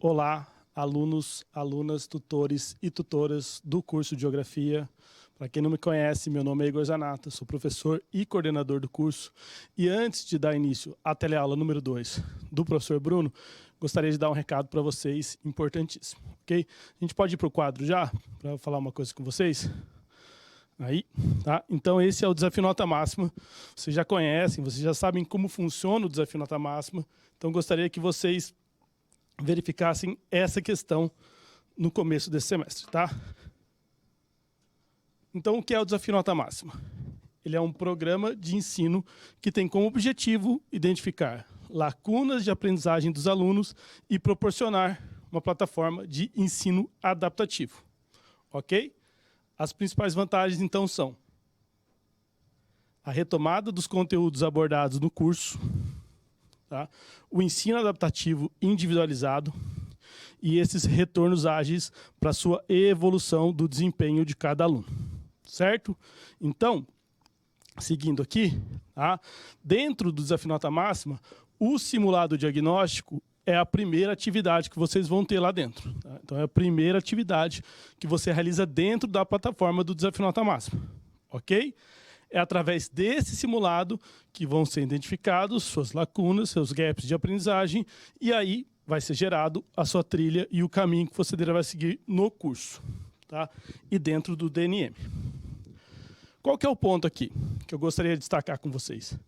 Olá, alunos, alunas, tutores e tutoras do curso de Geografia. Para quem não me conhece, meu nome é Igor Zanata, sou professor e coordenador do curso. E antes de dar início à teleaula número 2 do professor Bruno, gostaria de dar um recado para vocês importantíssimo, ok? A gente pode ir para o quadro já, para falar uma coisa com vocês? Aí, tá? Então esse é o Desafio Nota Máxima. Vocês já conhecem, vocês já sabem como funciona o Desafio Nota Máxima. Então gostaria que vocês verificassem essa questão no começo desse semestre, tá? Então, o que é o Desafio Nota Máxima? Ele é um programa de ensino que tem como objetivo identificar lacunas de aprendizagem dos alunos e proporcionar uma plataforma de ensino adaptativo, ok? As principais vantagens, então, são a retomada dos conteúdos abordados no curso, tá? O ensino adaptativo individualizado e esses retornos ágeis para a sua evolução do desempenho de cada aluno, certo? Então, seguindo aqui, tá? Dentro do Desafio Nota Máxima, o simulado diagnóstico é a primeira atividade que vocês vão ter lá dentro, tá? Então, é a primeira atividade que você realiza dentro da plataforma do Desafio Nota Máxima, ok? É através desse simulado que vão ser identificados suas lacunas, seus gaps de aprendizagem, e aí vai ser gerado a sua trilha e o caminho que você vai seguir no curso, tá? E dentro do DNM. Qual que é o ponto aqui que eu gostaria de destacar com vocês?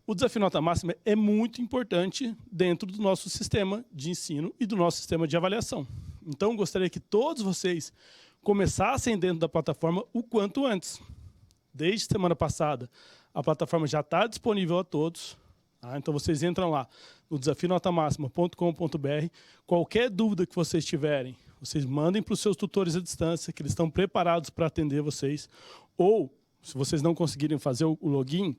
O Desafio Nota Máxima é muito importante dentro do nosso sistema de ensino e do nosso sistema de avaliação. Então, eu gostaria que todos vocês começassem dentro da plataforma o quanto antes. Desde semana passada, a plataforma já está disponível a todos. Tá? Então, vocês entram lá no desafionotamáxima.com.br. Qualquer dúvida que vocês tiverem, vocês mandem para os seus tutores à distância, que eles estão preparados para atender vocês. Ou, se vocês não conseguirem fazer o login,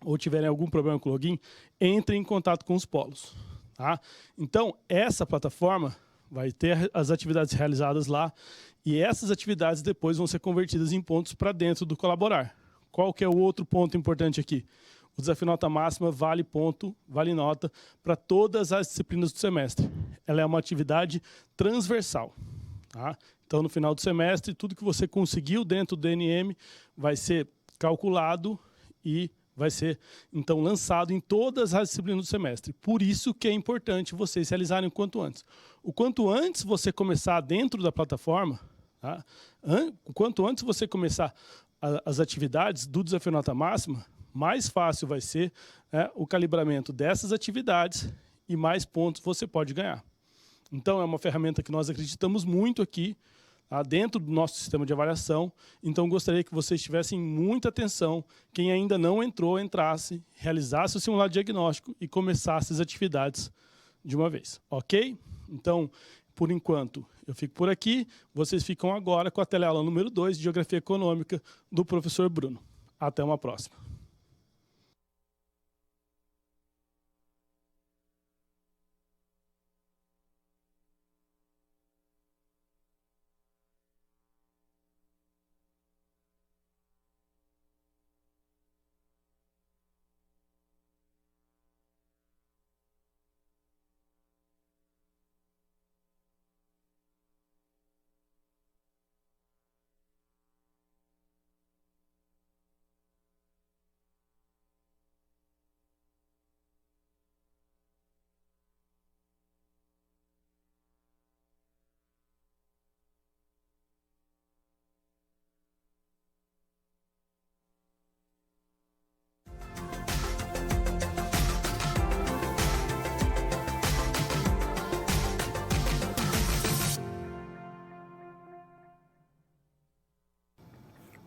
ou tiverem algum problema com o login, entrem em contato com os polos. Tá? Então, essa plataforma vai ter as atividades realizadas lá, e essas atividades depois vão ser convertidas em pontos para dentro do Colaborar. Qual que é o outro ponto importante aqui? O Desafio Nota Máxima vale ponto, vale nota para todas as disciplinas do semestre. Ela é uma atividade transversal. Tá? Então, no final do semestre, tudo que você conseguiu dentro do DNM vai ser calculado e vai ser, então, lançado em todas as disciplinas do semestre. Por isso que é importante vocês realizarem o quanto antes. O quanto antes você começar dentro da plataforma, tá? O quanto antes você começar as atividades do Desafio Nota Máxima, mais fácil vai ser o calibramento dessas atividades e mais pontos você pode ganhar. Então, é uma ferramenta que nós acreditamos muito aqui, tá? Dentro do nosso sistema de avaliação. Então, gostaria que vocês tivessem muita atenção. Quem ainda não entrou, entrasse, realizasse o simulado diagnóstico e começasse as atividades de uma vez. Ok? Então, por enquanto, eu fico por aqui. Vocês ficam agora com a teleaula número 2 de Geografia Econômica do professor Bruno. Até uma próxima.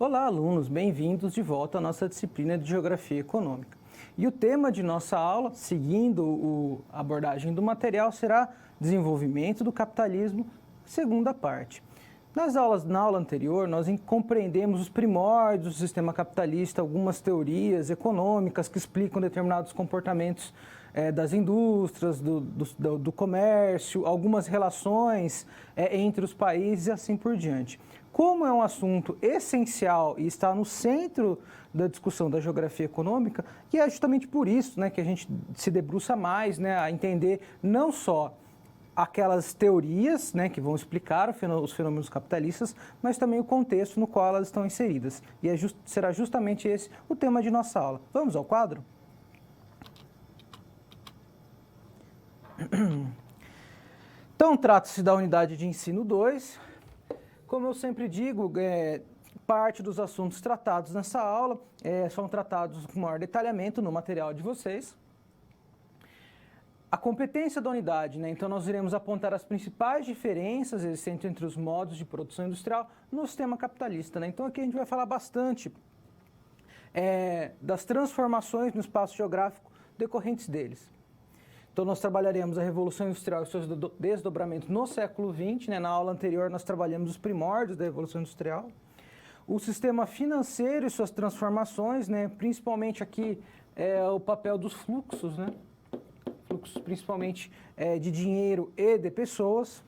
Olá, alunos, bem-vindos de volta à nossa disciplina de Geografia Econômica. E o tema de nossa aula, seguindo a abordagem do material, será Desenvolvimento do Capitalismo, segunda parte. Na aula anterior, nós compreendemos os primórdios do sistema capitalista, algumas teorias econômicas que explicam determinados comportamentos das indústrias, do comércio, algumas relações entre os países e assim por diante. Como é um assunto essencial e está no centro da discussão da geografia econômica, e é justamente por isso, né, que a gente se debruça mais, né, a entender não só aquelas teorias, né, que vão explicar os fenômenos capitalistas, mas também o contexto no qual elas estão inseridas. E será justamente esse o tema de nossa aula. Vamos ao quadro? Então, trata-se da unidade de ensino 2. Como eu sempre digo, parte dos assuntos tratados nessa aula são tratados com maior detalhamento no material de vocês. A competência da unidade, né? Então nós iremos apontar as principais diferenças existentes entre os modos de produção industrial no sistema capitalista, né? Então aqui a gente vai falar bastante das transformações no espaço geográfico decorrentes deles. Então nós trabalharemos a Revolução Industrial e seus desdobramentos no século XX, né? Na aula anterior nós trabalhamos os primórdios da Revolução Industrial. O sistema financeiro e suas transformações, né? Principalmente aqui o papel dos fluxos, né? Fluxos principalmente de dinheiro e de pessoas.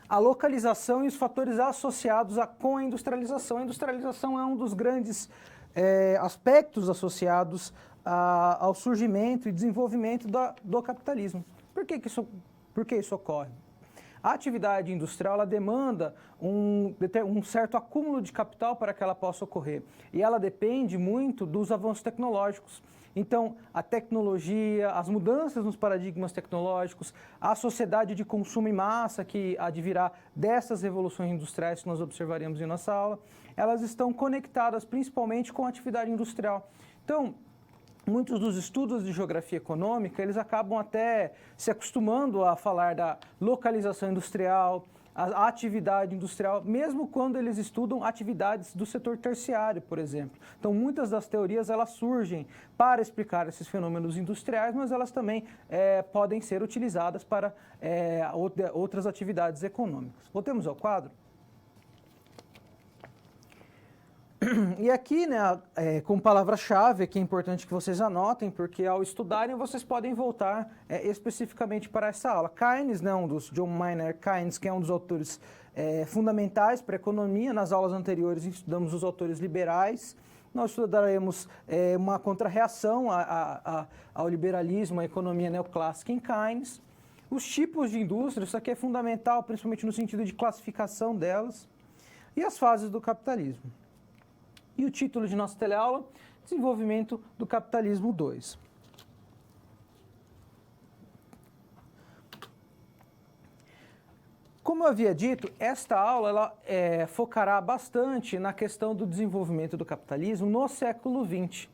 A localização e os fatores associados com a industrialização. A industrialização é um dos grandes aspectos associados ao surgimento e desenvolvimento do capitalismo. Por que isso ocorre? A atividade industrial ela demanda um certo acúmulo de capital para que ela possa ocorrer. E ela depende muito dos avanços tecnológicos. Então, a tecnologia, as mudanças nos paradigmas tecnológicos, a sociedade de consumo em massa que advirá dessas revoluções industriais que nós observaremos em nossa aula, elas estão conectadas principalmente com a atividade industrial. Então, muitos dos estudos de geografia econômica, eles acabam até se acostumando a falar da localização industrial, a atividade industrial, mesmo quando eles estudam atividades do setor terciário, por exemplo. Então, muitas das teorias elas surgem para explicar esses fenômenos industriais, mas elas também podem ser utilizadas para outras atividades econômicas. Voltemos ao quadro. E aqui, né, com palavra-chave, que é importante que vocês anotem, porque ao estudarem vocês podem voltar especificamente para essa aula. Keynes, né, John Maynard Keynes, que é um dos autores fundamentais para a economia. Nas aulas anteriores estudamos os autores liberais. Nós estudaremos uma contrarreação ao liberalismo, à economia neoclássica em Keynes. Os tipos de indústria, isso aqui é fundamental, principalmente no sentido de classificação delas. E as fases do capitalismo. E o título de nossa teleaula, Desenvolvimento do Capitalismo 2. Como eu havia dito, esta aula ela, focará bastante na questão do desenvolvimento do capitalismo no século XX.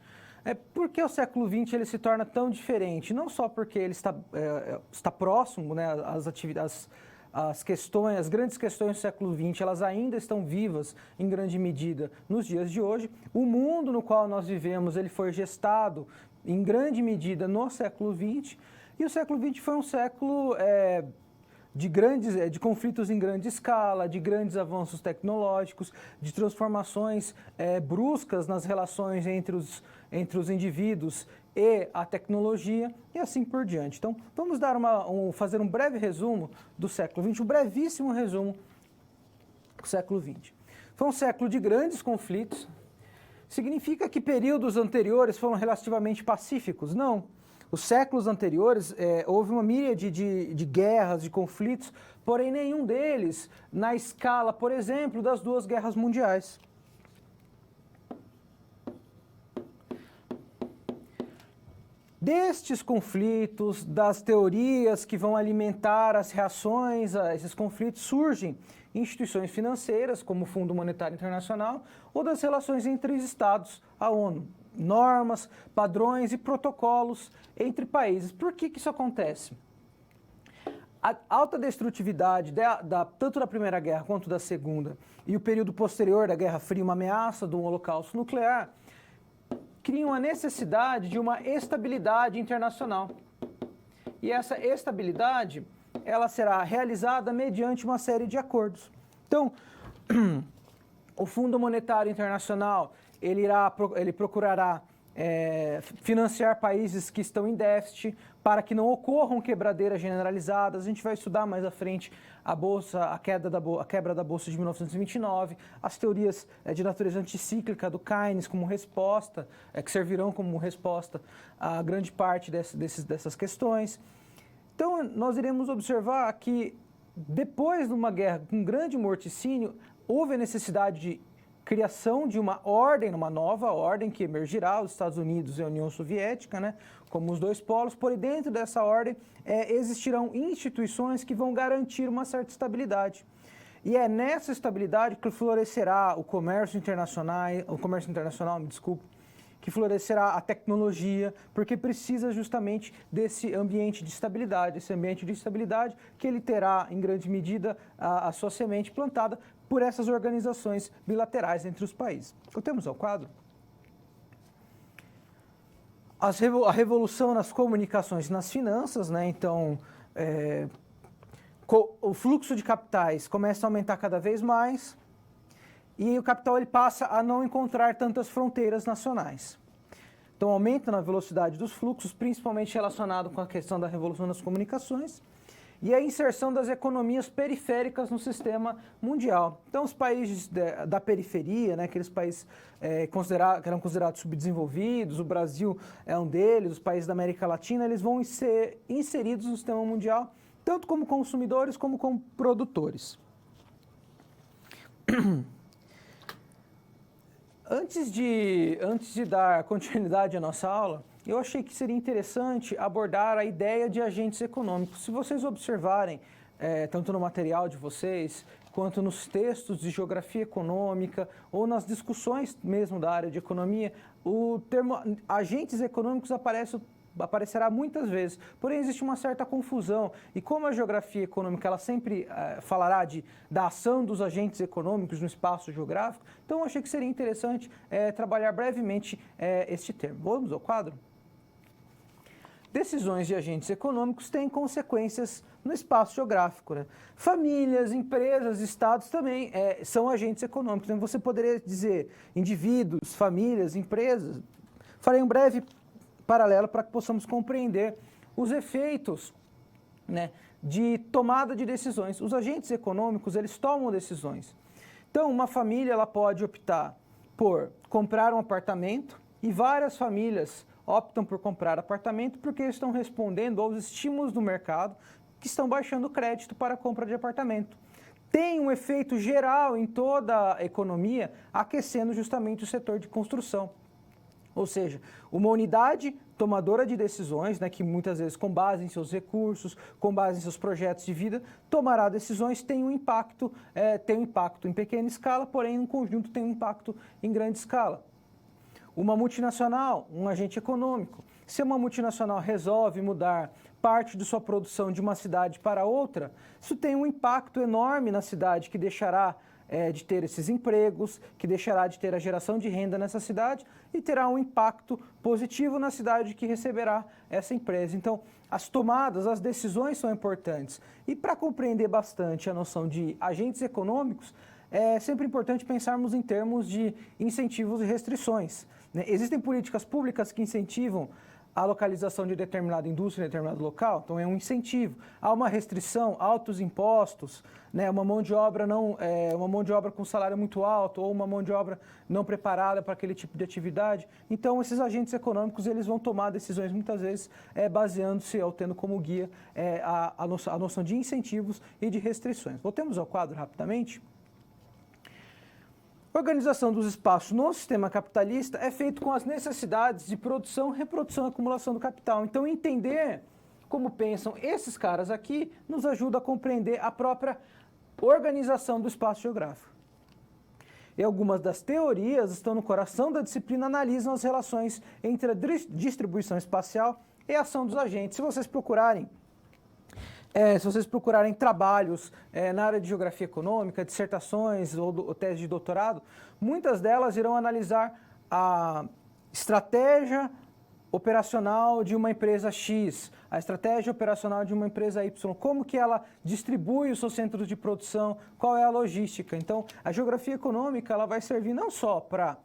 Por que o século XX ele se torna tão diferente? Não só porque ele está próximo, né, às atividades, as grandes questões do século XX, elas ainda estão vivas em grande medida nos dias de hoje. O mundo no qual nós vivemos, ele foi gestado em grande medida no século XX, e o século XX foi um século de conflitos em grande escala, de grandes avanços tecnológicos, de transformações bruscas nas relações entre os indivíduos e a tecnologia, e assim por diante. Então, vamos fazer um breve resumo do século XX, um brevíssimo resumo do século XX. Foi um século de grandes conflitos. Significa que períodos anteriores foram relativamente pacíficos? Não. Os séculos anteriores, houve uma míriade de guerras, de conflitos, porém nenhum deles na escala, por exemplo, das duas guerras mundiais. Destes conflitos, das teorias que vão alimentar as reações a esses conflitos, surgem instituições financeiras, como o Fundo Monetário Internacional, ou das relações entre os Estados, a ONU, normas, padrões e protocolos entre países. Por que isso acontece? A alta destrutividade, tanto da Primeira Guerra quanto da Segunda, e o período posterior da Guerra Fria, uma ameaça do holocausto nuclear, criam a necessidade de uma estabilidade internacional. E essa estabilidade, ela será realizada mediante uma série de acordos. Então, o Fundo Monetário Internacional, ele procurará financiar países que estão em déficit para que não ocorram quebradeiras generalizadas. A gente vai estudar mais à frente a quebra da Bolsa de 1929, as teorias de natureza anticíclica do Keynes como resposta, que servirão como resposta a grande parte dessas questões. Então, nós iremos observar que depois de uma guerra com grande morticínio, houve a necessidade de criação de uma ordem, uma nova ordem que emergirá, os Estados Unidos e a União Soviética, né, como os dois polos, porém dentro dessa ordem existirão instituições que vão garantir uma certa estabilidade. E é nessa estabilidade que florescerá o comércio internacional, me desculpe, que florescerá a tecnologia, porque precisa justamente desse ambiente de estabilidade, esse ambiente de estabilidade que ele terá, em grande medida, a sua semente plantada por essas organizações bilaterais entre os países. Voltemos ao quadro. A revolução nas comunicações e nas finanças, né? Então, o fluxo de capitais começa a aumentar cada vez mais e o capital ele passa a não encontrar tantas fronteiras nacionais. Então, aumenta na velocidade dos fluxos, principalmente relacionado com a questão da revolução das comunicações e a inserção das economias periféricas no sistema mundial. Então, os países da periferia, né, aqueles países que eram considerados subdesenvolvidos, o Brasil é um deles, os países da América Latina, eles vão ser inseridos no sistema mundial, tanto como consumidores como produtores. Antes de dar continuidade à nossa aula, eu achei que seria interessante abordar a ideia de agentes econômicos. Se vocês observarem, tanto no material de vocês, quanto nos textos de geografia econômica, ou nas discussões mesmo da área de economia, o termo agentes econômicos aparecerá muitas vezes, porém existe uma certa confusão e como a geografia econômica ela sempre falará da ação dos agentes econômicos no espaço geográfico, então eu achei que seria interessante trabalhar brevemente este termo. Vamos ao quadro? Decisões de agentes econômicos têm consequências no espaço geográfico, né? Famílias, empresas, estados também são agentes econômicos, então você poderia dizer indivíduos, famílias, empresas. Farei um breve paralelo para que possamos compreender os efeitos, né, de tomada de decisões. Os agentes econômicos, eles tomam decisões. Então, uma família ela pode optar por comprar um apartamento e várias famílias optam por comprar apartamento porque estão respondendo aos estímulos do mercado que estão baixando o crédito para a compra de apartamento. Tem um efeito geral em toda a economia, aquecendo justamente o setor de construção. Ou seja, uma unidade tomadora de decisões, né, que muitas vezes com base em seus recursos, com base em seus projetos de vida, tomará decisões, tem um impacto em pequena escala, porém um conjunto tem um impacto em grande escala. Uma multinacional, um agente econômico. Se uma multinacional resolve mudar parte de sua produção de uma cidade para outra, isso tem um impacto enorme na cidade que deixará de ter esses empregos, que deixará de ter a geração de renda nessa cidade e terá um impacto positivo na cidade que receberá essa empresa. Então, as decisões são importantes. E para compreender bastante a noção de agentes econômicos, é sempre importante pensarmos em termos de incentivos e restrições, né? Existem políticas públicas que incentivam a localização de determinada indústria em determinado local, então é um incentivo. Há uma restrição, altos impostos, né, uma mão de obra com salário muito alto ou uma mão de obra não preparada para aquele tipo de atividade. Então, esses agentes econômicos eles vão tomar decisões muitas vezes baseando-se ou tendo como guia a noção de incentivos e de restrições. Voltemos ao quadro rapidamente. A organização dos espaços no sistema capitalista é feito com as necessidades de produção, reprodução e acumulação do capital. Então, entender como pensam esses caras aqui nos ajuda a compreender a própria organização do espaço geográfico. E algumas das teorias estão no coração da disciplina, analisam as relações entre a distribuição espacial e a ação dos agentes. Se vocês procurarem trabalhos na área de geografia econômica, dissertações ou tese de doutorado, muitas delas irão analisar a estratégia operacional de uma empresa X, a estratégia operacional de uma empresa Y, como que ela distribui os seus centros de produção, qual é a logística. Então, a geografia econômica ela vai servir não só para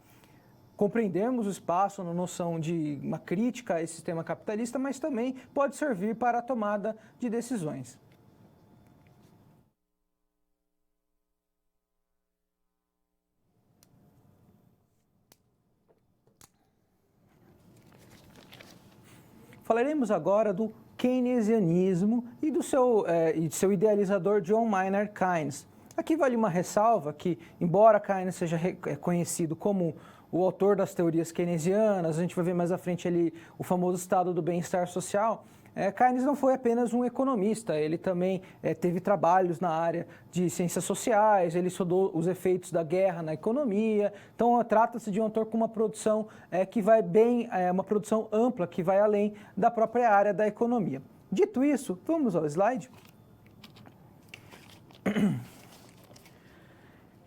compreendermos o espaço na noção de uma crítica a esse sistema capitalista, mas também pode servir para a tomada de decisões. Falaremos agora do keynesianismo e do seu idealizador John Maynard Keynes. Aqui vale uma ressalva que, embora Keynes seja reconhecido como o autor das teorias keynesianas, a gente vai ver mais à frente ali o famoso estado do bem-estar social, Keynes não foi apenas um economista, ele também teve trabalhos na área de ciências sociais, ele estudou os efeitos da guerra na economia, então trata-se de um autor com uma produção que vai bem, uma produção ampla, que vai além da própria área da economia. Dito isso, vamos ao slide.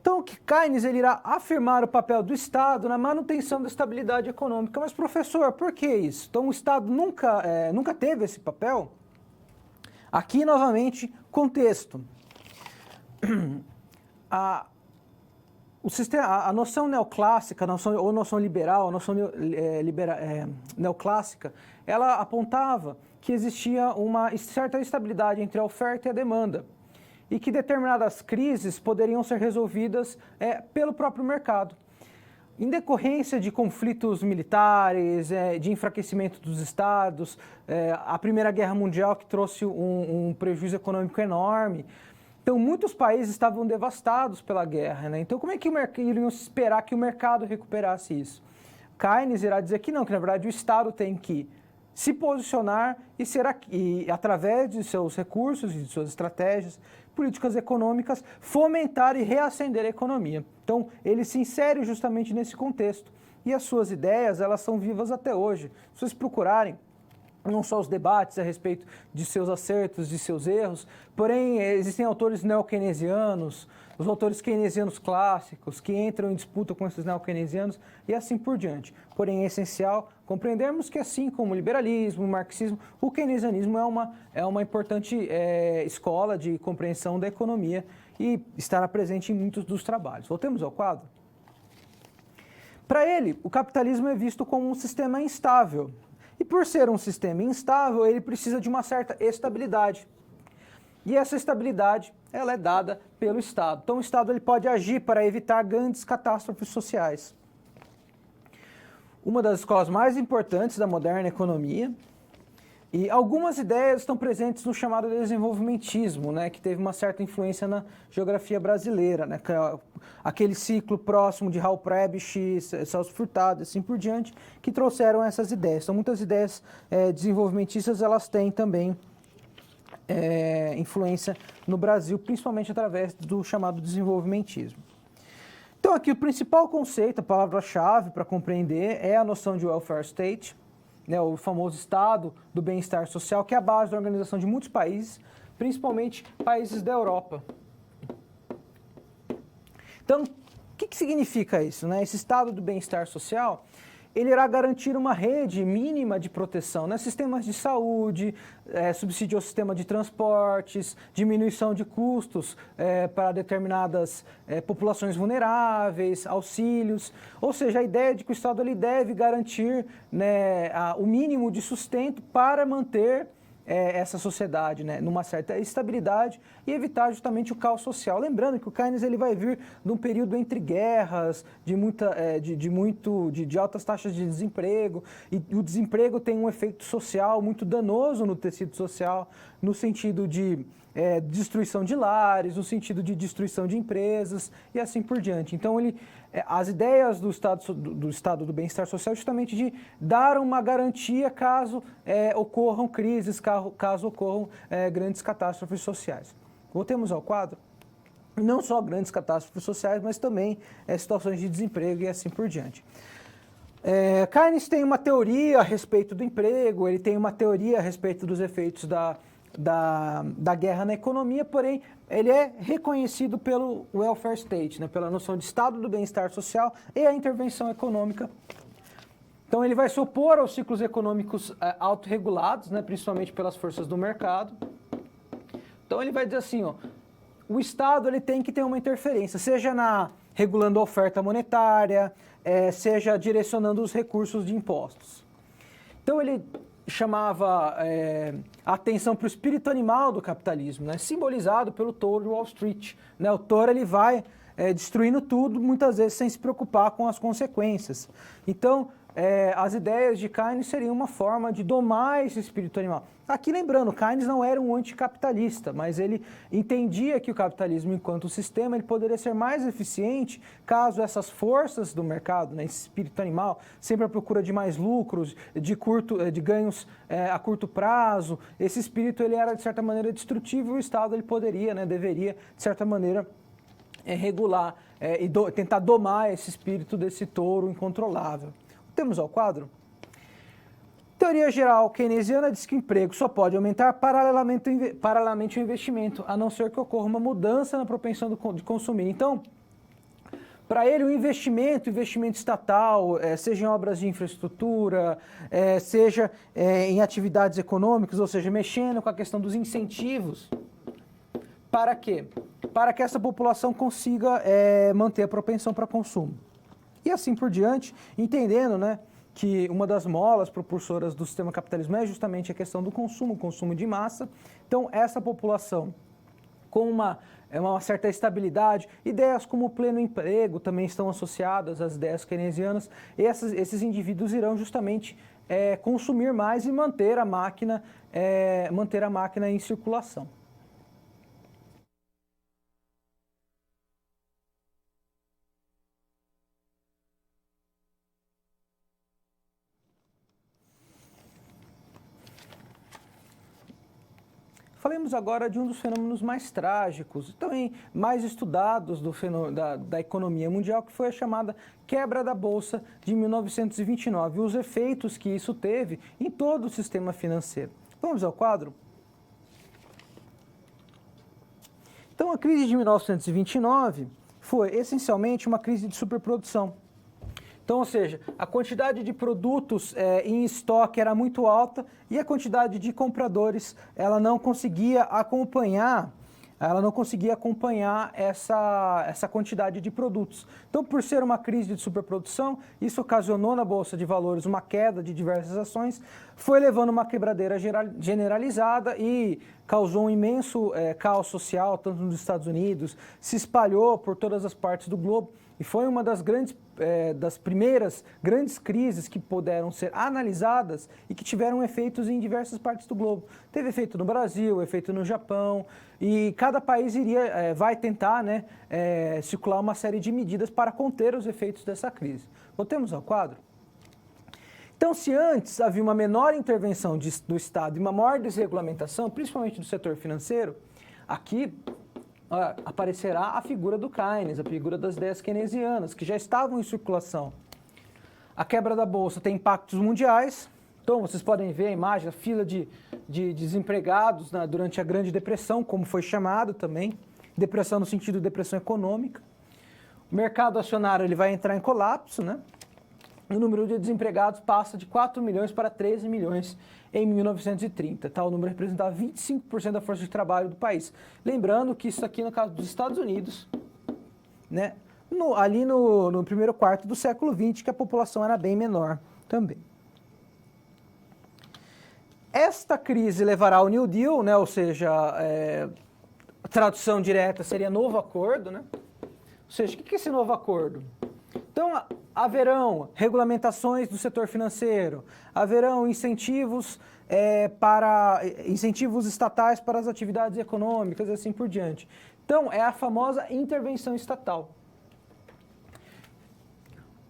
Então, Keynes ele irá afirmar o papel do Estado na manutenção da estabilidade econômica. Mas, professor, por que isso? Então, o Estado nunca teve esse papel? Aqui, novamente, contexto. A noção neoclássica, ou noção liberal, a noção neoclássica, ela apontava que existia uma certa estabilidade entre a oferta e a demanda, e que determinadas crises poderiam ser resolvidas pelo próprio mercado. Em decorrência de conflitos militares, de enfraquecimento dos estados, a Primeira Guerra Mundial que trouxe um prejuízo econômico enorme, então muitos países estavam devastados pela guerra, né? Então como é que iriam esperar que o mercado recuperasse isso? Keynes irá dizer que não, que na verdade o Estado tem que se posicionar e através de seus recursos e de suas estratégias, políticas econômicas, fomentar e reacender a economia. Então, ele se insere justamente nesse contexto. E as suas ideias, elas são vivas até hoje. Se vocês procurarem, não só os debates a respeito de seus acertos, de seus erros, porém, existem autores neo-keynesianos, os autores keynesianos clássicos, que entram em disputa com esses neo-keynesianos e assim por diante. Porém, é essencial compreendermos que, assim como o liberalismo, o marxismo, o keynesianismo é uma importante escola de compreensão da economia e estará presente em muitos dos trabalhos. Voltemos ao quadro. Para ele, o capitalismo é visto como um sistema instável. E por ser um sistema instável, ele precisa de uma certa estabilidade. E essa estabilidade, ela é dada pelo Estado. Então, o Estado ele pode agir para evitar grandes catástrofes sociais. Uma das escolas mais importantes da moderna economia. E algumas ideias estão presentes no chamado desenvolvimentismo, né, que teve uma certa influência na geografia brasileira, né, que é aquele ciclo próximo de Raul Prebisch, Celso Furtado, assim por diante, que trouxeram essas ideias. Então, muitas ideias desenvolvimentistas, elas têm também influência no Brasil, principalmente através do chamado desenvolvimentismo. Então, aqui o principal conceito, a palavra-chave para compreender é a noção de welfare state, né, o famoso estado do bem-estar social, que é a base da organização de muitos países, principalmente países da Europa. Então, o que significa isso, né? Esse estado do bem-estar social, ele irá garantir uma rede mínima de proteção, né? Sistemas de saúde, subsídio ao sistema de transportes, diminuição de custos para determinadas populações vulneráveis, auxílios. Ou seja, a ideia de que o Estado ele deve garantir, né, o mínimo de sustento para manter essa sociedade, né, numa certa estabilidade e evitar justamente o caos social. Lembrando que o Keynes ele vai vir de um período entre guerras, de altas taxas de desemprego, e o desemprego tem um efeito social muito danoso no tecido social, no sentido de destruição de lares, no sentido de destruição de empresas e assim por diante. Então, as ideias do estado do bem-estar social é justamente de dar uma garantia caso ocorram crises, caso ocorram grandes catástrofes sociais. Voltemos ao quadro. Não só grandes catástrofes sociais, mas também situações de desemprego e assim por diante. Keynes tem uma teoria a respeito do emprego, ele tem uma teoria a respeito dos efeitos da guerra na economia, porém, ele é reconhecido pelo welfare state, né, pela noção de estado do bem-estar social e a intervenção econômica. Então, ele vai se opor aos ciclos econômicos autorregulados, né, principalmente pelas forças do mercado. Então, ele vai dizer assim, o Estado ele tem que ter uma interferência, seja regulando a oferta monetária, seja direcionando os recursos de impostos. Então, ele chamava a atenção para o espírito animal do capitalismo, né, simbolizado pelo touro de Wall Street. Né, o touro ele vai destruindo tudo, muitas vezes sem se preocupar com as consequências. Então, as ideias de Keynes seriam uma forma de domar esse espírito animal. Aqui lembrando, Keynes não era um anticapitalista, mas ele entendia que o capitalismo enquanto sistema ele poderia ser mais eficiente caso essas forças do mercado, né, esse espírito animal, sempre à procura de mais lucros, de ganhos a curto prazo, esse espírito ele era de certa maneira destrutivo e o Estado ele poderia, né, deveria de certa maneira regular e tentar domar esse espírito desse touro incontrolável. Temos ao quadro. Teoria geral keynesiana diz que o emprego só pode aumentar paralelamente ao investimento, a não ser que ocorra uma mudança na propensão de consumir. Então, para ele, o investimento estatal, seja em obras de infraestrutura, seja em atividades econômicas, ou seja, mexendo com a questão dos incentivos, para quê? Para que essa população consiga manter a propensão para consumo. E assim por diante, entendendo, né, que uma das molas propulsoras do sistema capitalismo é justamente a questão do consumo, consumo de massa. Então, essa população com uma certa estabilidade, ideias como o pleno emprego também estão associadas às ideias keynesianas, e esses indivíduos irão justamente consumir mais e manter a máquina em circulação. Falemos agora de um dos fenômenos mais trágicos, também mais estudados da economia mundial, que foi a chamada quebra da Bolsa de 1929, e os efeitos que isso teve em todo o sistema financeiro. Vamos ao quadro? Então, a crise de 1929 foi essencialmente uma crise de superprodução. Então, ou seja, a quantidade de produtos em estoque era muito alta e a quantidade de compradores ela não conseguia acompanhar essa quantidade de produtos. Então, por ser uma crise de superprodução, isso ocasionou na Bolsa de Valores uma queda de diversas ações, foi levando uma quebradeira generalizada e causou um imenso caos social, tanto nos Estados Unidos, se espalhou por todas as partes do globo. E foi uma das primeiras grandes crises que puderam ser analisadas e que tiveram efeitos em diversas partes do globo. Teve efeito no Brasil, efeito no Japão, e cada país vai tentar, né, circular uma série de medidas para conter os efeitos dessa crise. Voltemos ao quadro. Então, se antes havia uma menor intervenção do Estado e uma maior desregulamentação, principalmente do setor financeiro, aqui aparecerá a figura do Keynes, a figura das ideias keynesianas, que já estavam em circulação. A quebra da Bolsa tem impactos mundiais. Então, vocês podem ver a imagem, a fila de desempregados durante a Grande Depressão, como foi chamado também. Depressão no sentido de depressão econômica. O mercado acionário ele vai entrar em colapso, né? O número de desempregados passa de 4 milhões para 13 milhões em 1930. Tá? O número representava 25% da força de trabalho do país. Lembrando que isso aqui no caso dos Estados Unidos, né? Ali no primeiro quarto do século XX, que a população era bem menor também. Esta crise levará ao New Deal, né? Ou seja, a tradução direta seria novo acordo, né? Ou seja, o que é esse novo acordo? Então, haverão regulamentações do setor financeiro, haverão incentivos estatais para as atividades econômicas e assim por diante. Então, é a famosa intervenção estatal.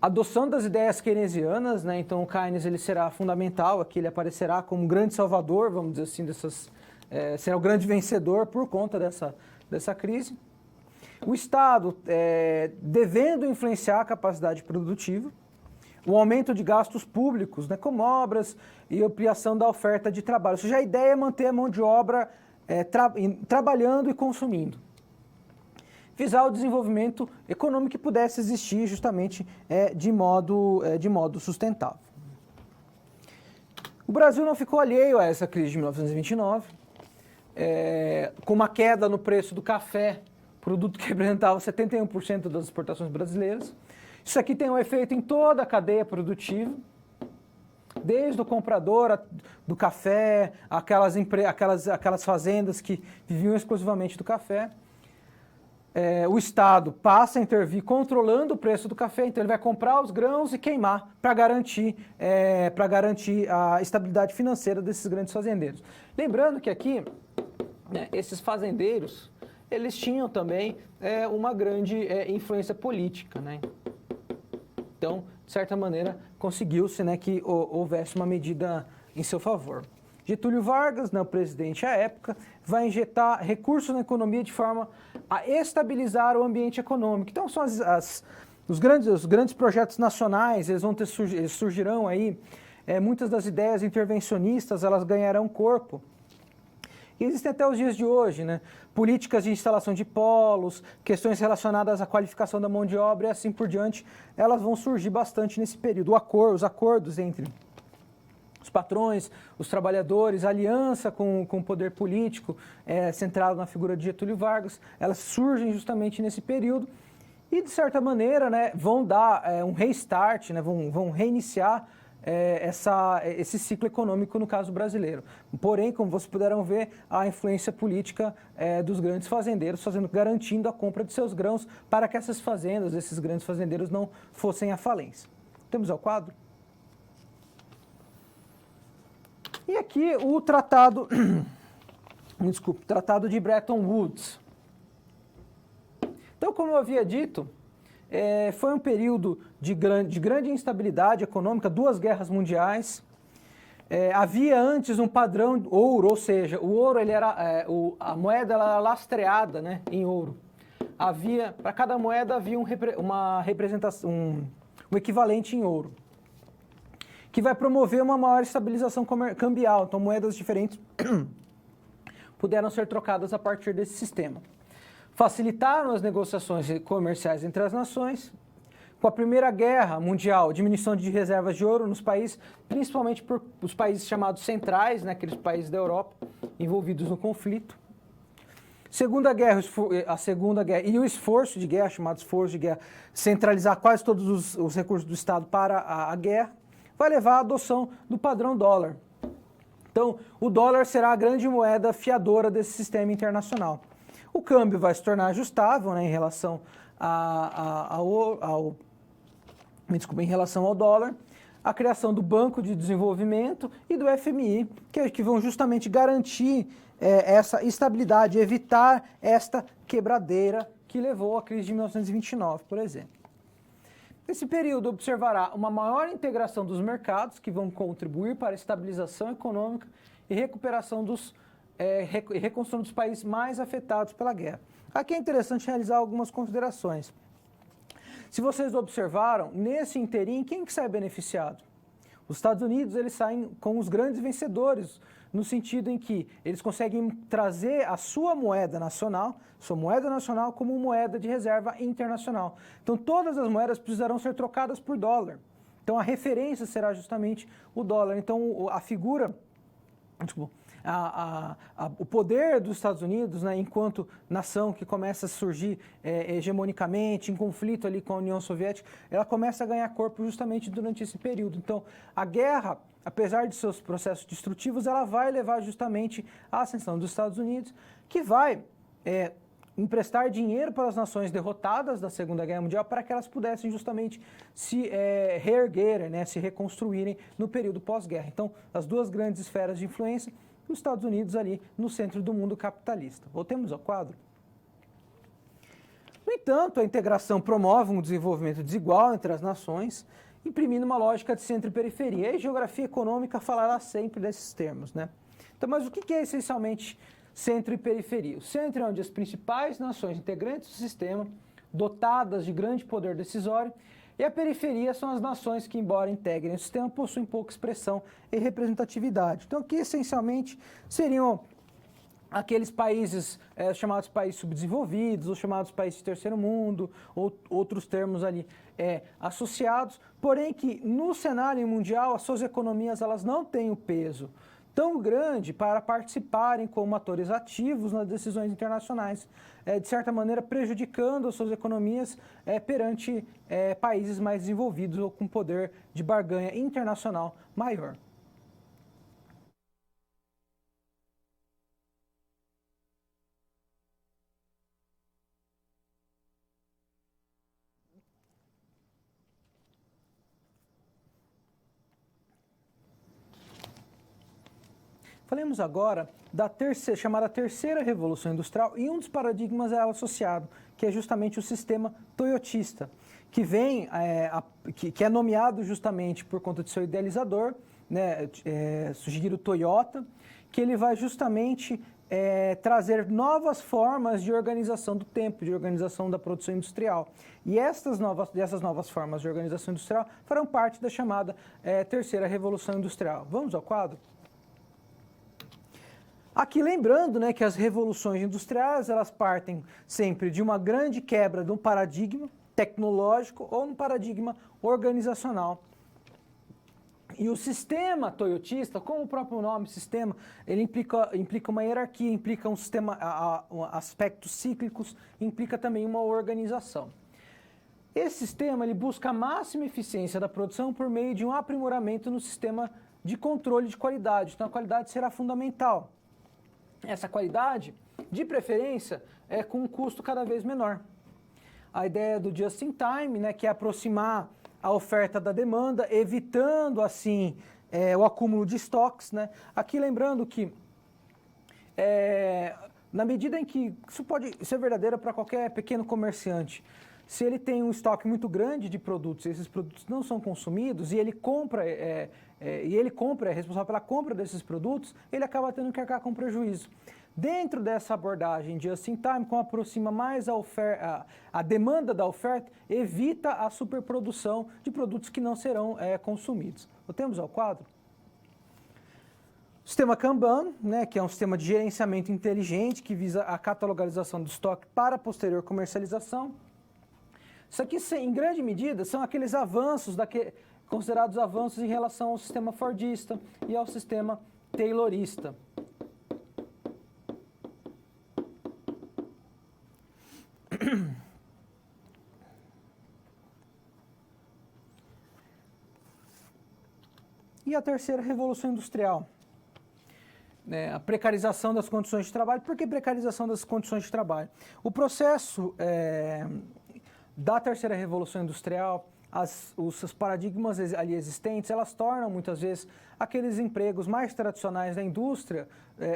Adoção das ideias keynesianas, né? Então o Keynes ele será fundamental, aqui ele aparecerá como um grande salvador, vamos dizer assim, será o grande vencedor por conta dessa crise. O Estado devendo influenciar a capacidade produtiva, o aumento de gastos públicos, né, como obras e ampliação da oferta de trabalho. Ou seja, a ideia é manter a mão de obra trabalhando e consumindo. Visar o desenvolvimento econômico que pudesse existir justamente de modo sustentável. O Brasil não ficou alheio a essa crise de 1929, com uma queda no preço do café, produto que representava 71% das exportações brasileiras. Isso aqui tem um efeito em toda a cadeia produtiva, desde o comprador do café, aquelas fazendas que viviam exclusivamente do café. o Estado passa a intervir controlando o preço do café, então ele vai comprar os grãos e queimar para garantir a estabilidade financeira desses grandes fazendeiros. Lembrando que aqui, né, esses fazendeiros, eles tinham também uma grande influência política, né? Então, de certa maneira, conseguiu-se, né, que houvesse uma medida em seu favor. Getúlio Vargas, né, o presidente à época, vai injetar recursos na economia de forma a estabilizar o ambiente econômico. Então, são os grandes projetos nacionais, eles surgirão aí, muitas das ideias intervencionistas, elas ganharão corpo. E existem até os dias de hoje, né? Políticas de instalação de polos, questões relacionadas à qualificação da mão de obra e assim por diante, elas vão surgir bastante nesse período. Os acordos entre os patrões, os trabalhadores, a aliança com o poder político, centrado na figura de Getúlio Vargas, elas surgem justamente nesse período e, de certa maneira, né, vão dar um restart, né, vão reiniciar esse ciclo econômico no caso brasileiro. Porém, como vocês puderam ver, a influência política dos grandes fazendeiros garantindo a compra de seus grãos para que essas fazendas, esses grandes fazendeiros não fossem à falência. Temos ao quadro? E aqui o tratado, Tratado de Bretton Woods. Então, como eu havia dito, foi um período de grande instabilidade econômica, 2 guerras mundiais. Havia antes um padrão ouro, ou seja, o ouro a moeda era lastreada, né, em ouro. Para cada moeda havia uma representação, um equivalente em ouro, que vai promover uma maior estabilização cambial. Então, moedas diferentes puderam ser trocadas a partir desse sistema. Facilitaram as negociações comerciais entre as nações. Com a Primeira Guerra Mundial, diminuição de reservas de ouro nos países, principalmente por os países chamados centrais, né, aqueles países da Europa envolvidos no conflito. A Segunda Guerra e o esforço de guerra, chamado esforço de guerra, centralizar quase todos os recursos do Estado para a guerra, vai levar à adoção do padrão dólar. Então, o dólar será a grande moeda fiadora desse sistema internacional. O câmbio vai se tornar ajustável, né, em relação em relação ao dólar, a criação do Banco de Desenvolvimento e do FMI, que vão justamente garantir essa estabilidade, evitar esta quebradeira que levou à crise de 1929, por exemplo. Nesse período, observará uma maior integração dos mercados, que vão contribuir para a estabilização econômica e reconstrução dos países mais afetados pela guerra. Aqui é interessante realizar algumas considerações. Se vocês observaram, nesse interim, quem que sai beneficiado? Os Estados Unidos, eles saem com os grandes vencedores, no sentido em que eles conseguem trazer a sua moeda nacional como moeda de reserva internacional. Então, todas as moedas precisarão ser trocadas por dólar. Então, a referência será justamente o dólar. Então, a figura... o poder dos Estados Unidos, né, enquanto nação que começa a surgir hegemonicamente, em conflito ali com a União Soviética, ela começa a ganhar corpo justamente durante esse período. Então, a guerra, apesar de seus processos destrutivos, ela vai levar justamente à ascensão dos Estados Unidos, que vai emprestar dinheiro para as nações derrotadas da Segunda Guerra Mundial para que elas pudessem justamente se reerguerem, né, se reconstruírem no período pós-guerra. Então, as duas grandes esferas de influência, os Estados Unidos ali no centro do mundo capitalista. Voltemos ao quadro. No entanto, a integração promove um desenvolvimento desigual entre as nações, imprimindo uma lógica de centro e periferia. E a geografia econômica falará sempre desses termos, né? Então, mas o que é essencialmente centro e periferia? O centro é onde as principais nações integrantes do sistema, dotadas de grande poder decisório, e a periferia são as nações que, embora integrem o sistema, possuem pouca expressão e representatividade. Então, aqui, essencialmente, seriam aqueles países chamados países subdesenvolvidos, ou chamados países de terceiro mundo, ou outros termos ali associados, porém que, no cenário mundial, as suas economias elas não têm o peso tão grande para participarem como atores ativos nas decisões internacionais, de certa maneira prejudicando as suas economias perante países mais desenvolvidos ou com poder de barganha internacional maior. Falemos agora da chamada terceira revolução industrial e um dos paradigmas a ela associado, que é justamente o sistema toyotista, que que é nomeado justamente por conta de seu idealizador, né, Sugihiro Toyota, que ele vai justamente trazer novas formas de organização do tempo, de organização da produção industrial. E essas novas formas de organização industrial farão parte da chamada terceira revolução industrial. Vamos ao quadro? Aqui lembrando, né, que as revoluções industriais elas partem sempre de uma grande quebra de um paradigma tecnológico ou um paradigma organizacional. E o sistema toyotista, como o próprio nome sistema, ele implica uma hierarquia, implica um sistema, aspectos cíclicos, implica também uma organização. Esse sistema ele busca a máxima eficiência da produção por meio de um aprimoramento no sistema de controle de qualidade. Então a qualidade será fundamental. Essa qualidade, de preferência, é com um custo cada vez menor. A ideia do just in time, né, que é aproximar a oferta da demanda, evitando assim o acúmulo de estoques, né? Aqui lembrando que na medida em que isso é verdadeiro para qualquer pequeno comerciante, se ele tem um estoque muito grande de produtos, e esses produtos não são consumidos e ele compra é responsável pela compra desses produtos, ele acaba tendo que arcar com prejuízo. Dentro dessa abordagem just in time, como aproxima mais a demanda da oferta, evita a superprodução de produtos que não serão consumidos. Voltemos ao quadro. O sistema Kanban, né, que é um sistema de gerenciamento inteligente que visa a catalogarização do estoque para a posterior comercialização. Isso aqui, em grande medida, são aqueles avanços, considerados avanços em relação ao sistema fordista e ao sistema taylorista. E a terceira revolução industrial, né, a precarização das condições de trabalho. Por que precarização das condições de trabalho? O processo da terceira revolução industrial, os paradigmas ali existentes, elas tornam muitas vezes aqueles empregos mais tradicionais da indústria,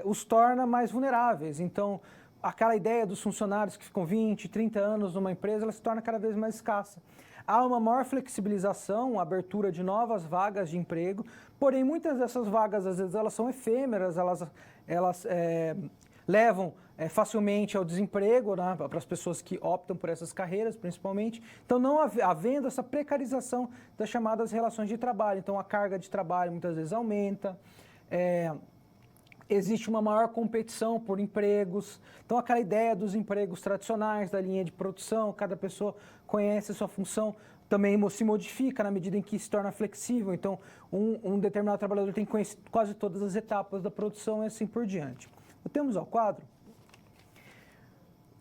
os torna mais vulneráveis. Então, aquela ideia dos funcionários que ficam 20, 30 anos numa empresa, ela se torna cada vez mais escassa. Há uma maior flexibilização, abertura de novas vagas de emprego, porém muitas dessas vagas, às vezes, elas são efêmeras, elas levam facilmente ao desemprego, né, para as pessoas que optam por essas carreiras, principalmente. Então, não havendo essa precarização das chamadas relações de trabalho. Então, a carga de trabalho muitas vezes aumenta, existe uma maior competição por empregos. Então, aquela ideia dos empregos tradicionais, da linha de produção, cada pessoa conhece a sua função, também se modifica na medida em que se torna flexível. Então, um determinado trabalhador tem que conhecer quase todas as etapas da produção e assim por diante. Voltemos ao quadro.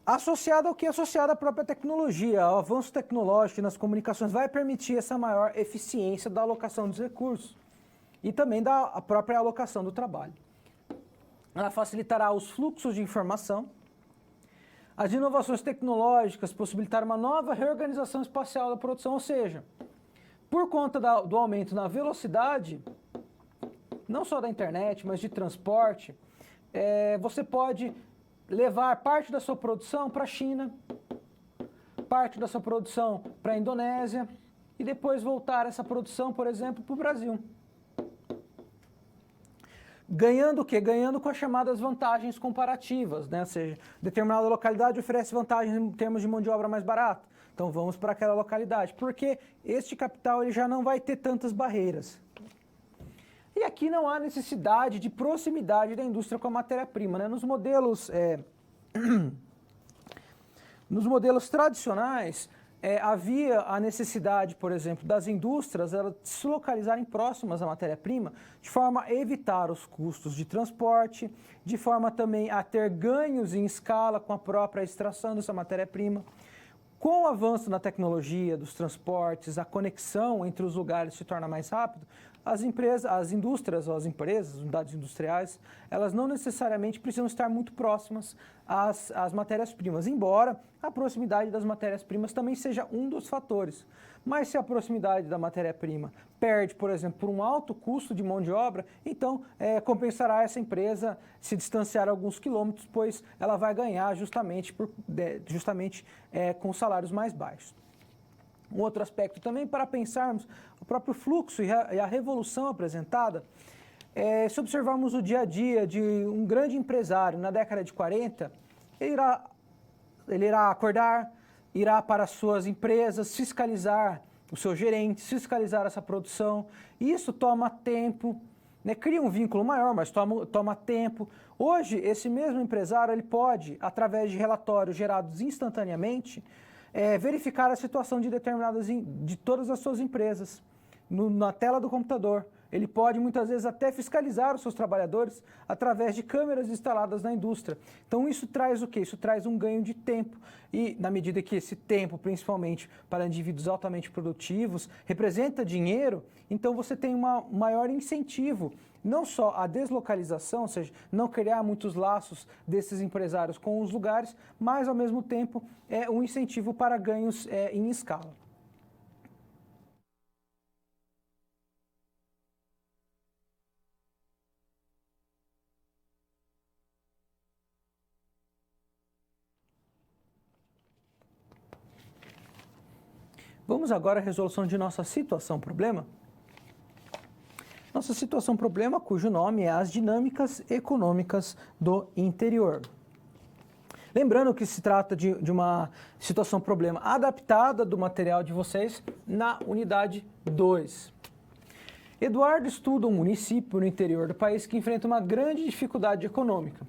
Associado ao que? Associado à própria tecnologia, ao avanço tecnológico nas comunicações, vai permitir essa maior eficiência da alocação dos recursos e também da própria alocação do trabalho. Ela facilitará os fluxos de informação. As inovações tecnológicas possibilitarão uma nova reorganização espacial da produção, ou seja, por conta do aumento na velocidade, não só da internet, mas de transporte, você pode levar parte da sua produção para a China, parte da sua produção para a Indonésia e depois voltar essa produção, por exemplo, para o Brasil. Ganhando o quê? Ganhando com as chamadas vantagens comparativas, né? Ou seja, determinada localidade oferece vantagens em termos de mão de obra mais barata. Então vamos para aquela localidade, porque este capital ele já não vai ter tantas barreiras. E aqui não há necessidade de proximidade da indústria com a matéria-prima, né? Nos modelos tradicionais, havia a necessidade, por exemplo, das indústrias se localizarem próximas à matéria-prima, de forma a evitar os custos de transporte, de forma também a ter ganhos em escala com a própria extração dessa matéria-prima. Com o avanço na tecnologia, dos transportes, a conexão entre os lugares se torna mais rápido, as indústrias ou as empresas, unidades industriais, elas não necessariamente precisam estar muito próximas às matérias-primas, embora a proximidade das matérias-primas também seja um dos fatores. Mas se a proximidade da matéria-prima perde, por exemplo, por um alto custo de mão de obra, então compensará essa empresa se distanciar alguns quilômetros, pois ela vai ganhar justamente com salários mais baixos. Um outro aspecto também para pensarmos o próprio fluxo e a revolução apresentada, se observarmos o dia a dia de um grande empresário na década de 40, ele irá acordar, irá para as suas empresas fiscalizar os seus gerentes, fiscalizar essa produção. Isso toma tempo, né? Cria um vínculo maior, mas toma tempo. Hoje, esse mesmo empresário ele pode, através de relatórios gerados instantaneamente, verificar a situação de todas as suas empresas na tela do computador. Ele pode, muitas vezes, até fiscalizar os seus trabalhadores através de câmeras instaladas na indústria. Então, isso traz o quê? Isso traz um ganho de tempo. E, na medida que esse tempo, principalmente para indivíduos altamente produtivos, representa dinheiro, então você tem um maior incentivo, não só a deslocalização, ou seja, não criar muitos laços desses empresários com os lugares, mas, ao mesmo tempo, um incentivo para ganhos em escala. Vamos agora à resolução de nossa situação-problema. Nossa situação-problema, cujo nome é as dinâmicas econômicas do interior. Lembrando que se trata de uma situação-problema adaptada do material de vocês na unidade 2. Eduardo estuda um município no interior do país que enfrenta uma grande dificuldade econômica.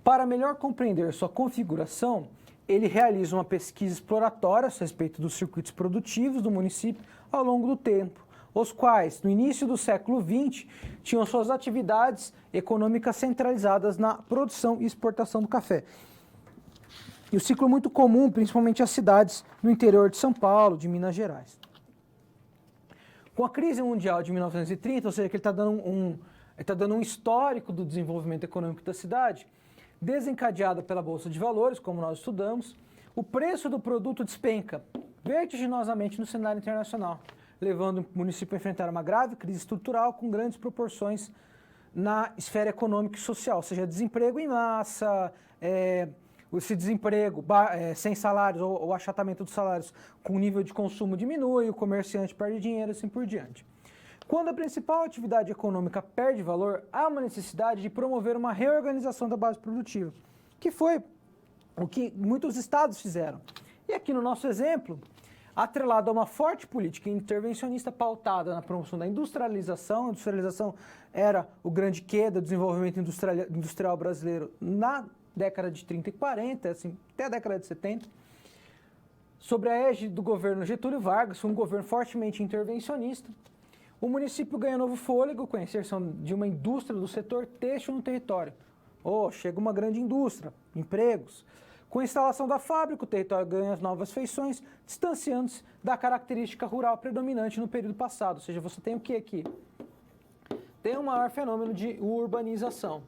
Para melhor compreender sua configuração, ele realiza uma pesquisa exploratória a respeito dos circuitos produtivos do município ao longo do tempo, os quais, no início do século XX, tinham suas atividades econômicas centralizadas na produção e exportação do café. E o ciclo é muito comum, principalmente às cidades no interior de São Paulo, de Minas Gerais. Com a crise mundial de 1930, ou seja, que ele está dando um histórico do desenvolvimento econômico da cidade, desencadeada pela Bolsa de Valores, como nós estudamos, o preço do produto despenca vertiginosamente no cenário internacional, levando o município a enfrentar uma grave crise estrutural com grandes proporções na esfera econômica e social, ou seja, desemprego em massa, esse desemprego sem salários ou o achatamento dos salários com o nível de consumo diminui, o comerciante perde dinheiro e assim por diante. Quando a principal atividade econômica perde valor, há uma necessidade de promover uma reorganização da base produtiva, que foi o que muitos estados fizeram. E aqui no nosso exemplo, atrelado a uma forte política intervencionista pautada na promoção da industrialização. A industrialização era o grande quê do desenvolvimento industrial brasileiro na década de 30 e 40, assim, até a década de 70. Sob a égide do governo Getúlio Vargas, um governo fortemente intervencionista, o município ganha novo fôlego com a inserção de uma indústria do setor têxtil no território. Chega uma grande indústria, empregos. Com a instalação da fábrica, o território ganha novas feições, distanciando-se da característica rural predominante no período passado. Ou seja, você tem o que aqui? Tem um maior fenômeno de urbanização.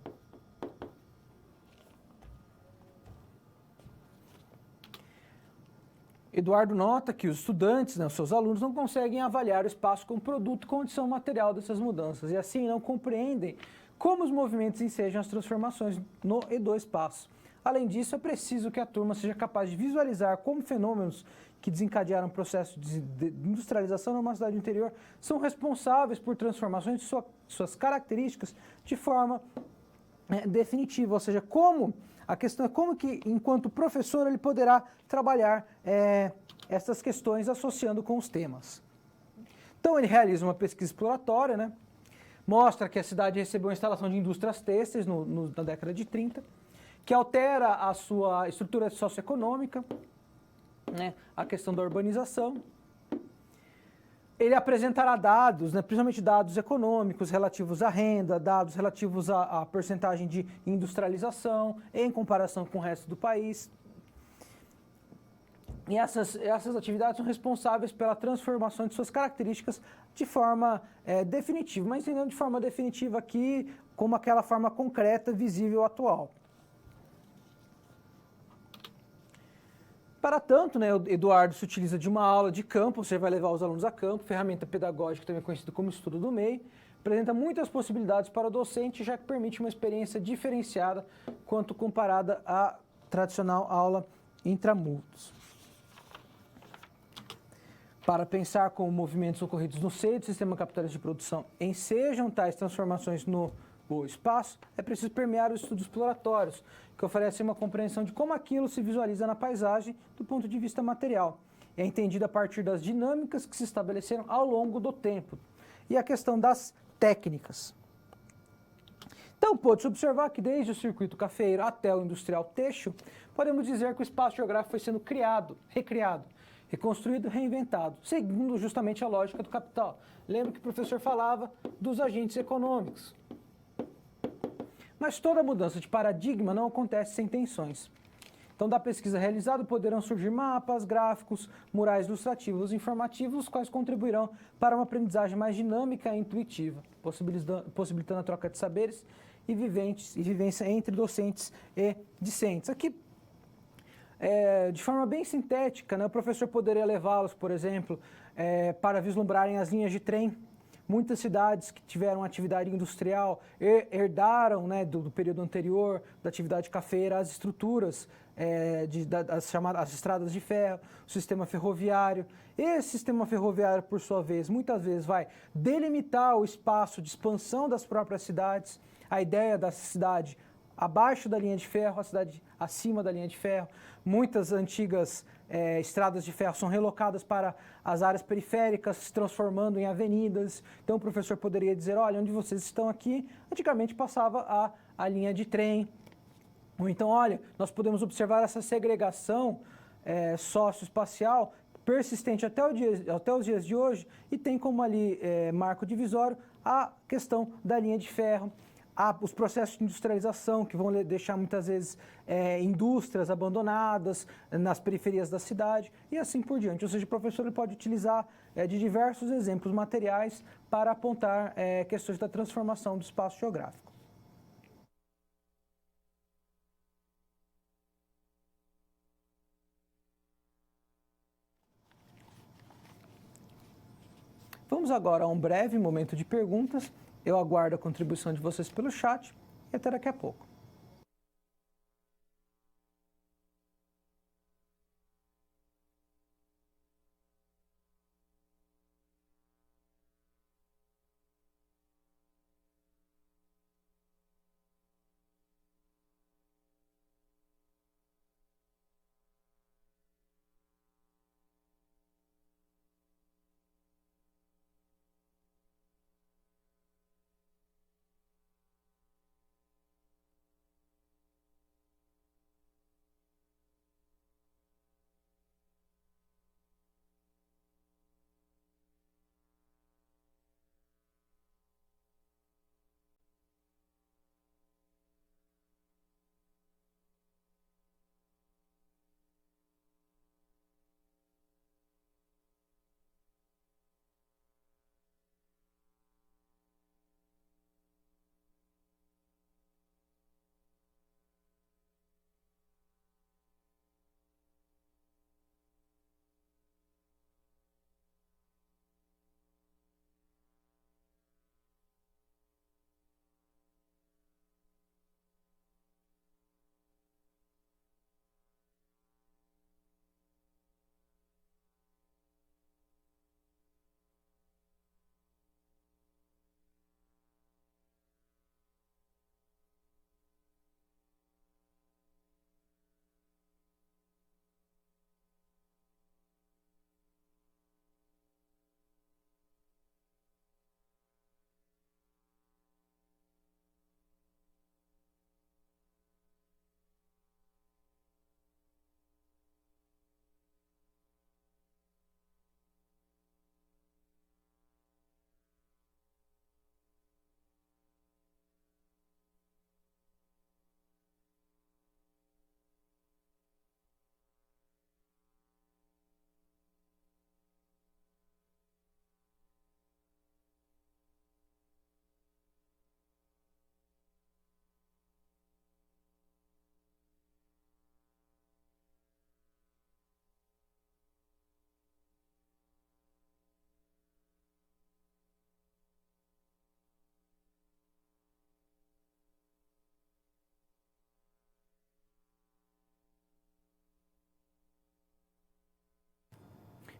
Eduardo nota que os estudantes, os seus alunos, não conseguem avaliar o espaço como produto e condição material dessas mudanças e assim não compreendem como os movimentos ensejam as transformações no e do espaço. Além disso, é preciso que a turma seja capaz de visualizar como fenômenos que desencadearam o processo de industrialização numa cidade interior são responsáveis por transformações de suas características de forma definitiva, ou seja, a questão é como que, enquanto professor, ele poderá trabalhar essas questões associando com os temas. Então, ele realiza uma pesquisa exploratória, mostra que a cidade recebeu a instalação de indústrias têxteis na década de 30, que altera a sua estrutura socioeconômica, a questão da urbanização. Ele apresentará dados, principalmente dados econômicos relativos à renda, dados relativos à percentagem de industrialização em comparação com o resto do país. E essas atividades são responsáveis pela transformação de suas características de forma definitiva, mas entendendo de forma definitiva aqui como aquela forma concreta, visível, atual. Para tanto, né, o Eduardo se utiliza de uma aula de campo, você vai levar os alunos a campo, ferramenta pedagógica também conhecida como estudo do meio, apresenta muitas possibilidades para o docente, já que permite uma experiência diferenciada quanto comparada à tradicional aula intramurros. Para pensar como movimentos ocorridos no seio do sistema capitalista de produção ensejam tais transformações no espaço, é preciso permear os estudos exploratórios, que oferecem uma compreensão de como aquilo se visualiza na paisagem do ponto de vista material. É entendido a partir das dinâmicas que se estabeleceram ao longo do tempo. E a questão das técnicas. Então, pode-se observar que desde o circuito cafeeiro até o industrial têxtil, podemos dizer que o espaço geográfico foi sendo criado, recriado, reconstruído, reinventado, seguindo justamente a lógica do capital. Lembra que o professor falava dos agentes econômicos. Mas toda mudança de paradigma não acontece sem tensões. Então, da pesquisa realizada, poderão surgir mapas, gráficos, murais ilustrativos e informativos, os quais contribuirão para uma aprendizagem mais dinâmica e intuitiva, possibilitando a troca de saberes e vivência entre docentes e discentes. Aqui, de forma bem sintética, né, o professor poderia levá-los, por exemplo, para vislumbrarem as linhas de trem. Muitas cidades que tiveram atividade industrial herdaram, né, do período anterior, da atividade cafeira, as estruturas, as estradas de ferro, o sistema ferroviário. Esse sistema ferroviário, por sua vez, muitas vezes vai delimitar o espaço de expansão das próprias cidades, a ideia da cidade abaixo da linha de ferro, a cidade acima da linha de ferro. Muitas antigas estradas de ferro são relocadas para as áreas periféricas, se transformando em avenidas. Então o professor poderia dizer, olha, onde vocês estão aqui, antigamente passava a linha de trem. Ou então, olha, nós podemos observar essa segregação socioespacial persistente até os dias de hoje e tem como ali marco divisório a questão da linha de ferro. Os processos de industrialização, que vão deixar muitas vezes indústrias abandonadas nas periferias da cidade e assim por diante. Ou seja, o professor ele pode utilizar de diversos exemplos materiais para apontar questões da transformação do espaço geográfico. Vamos agora a um breve momento de perguntas. Eu aguardo a contribuição de vocês pelo chat e até daqui a pouco.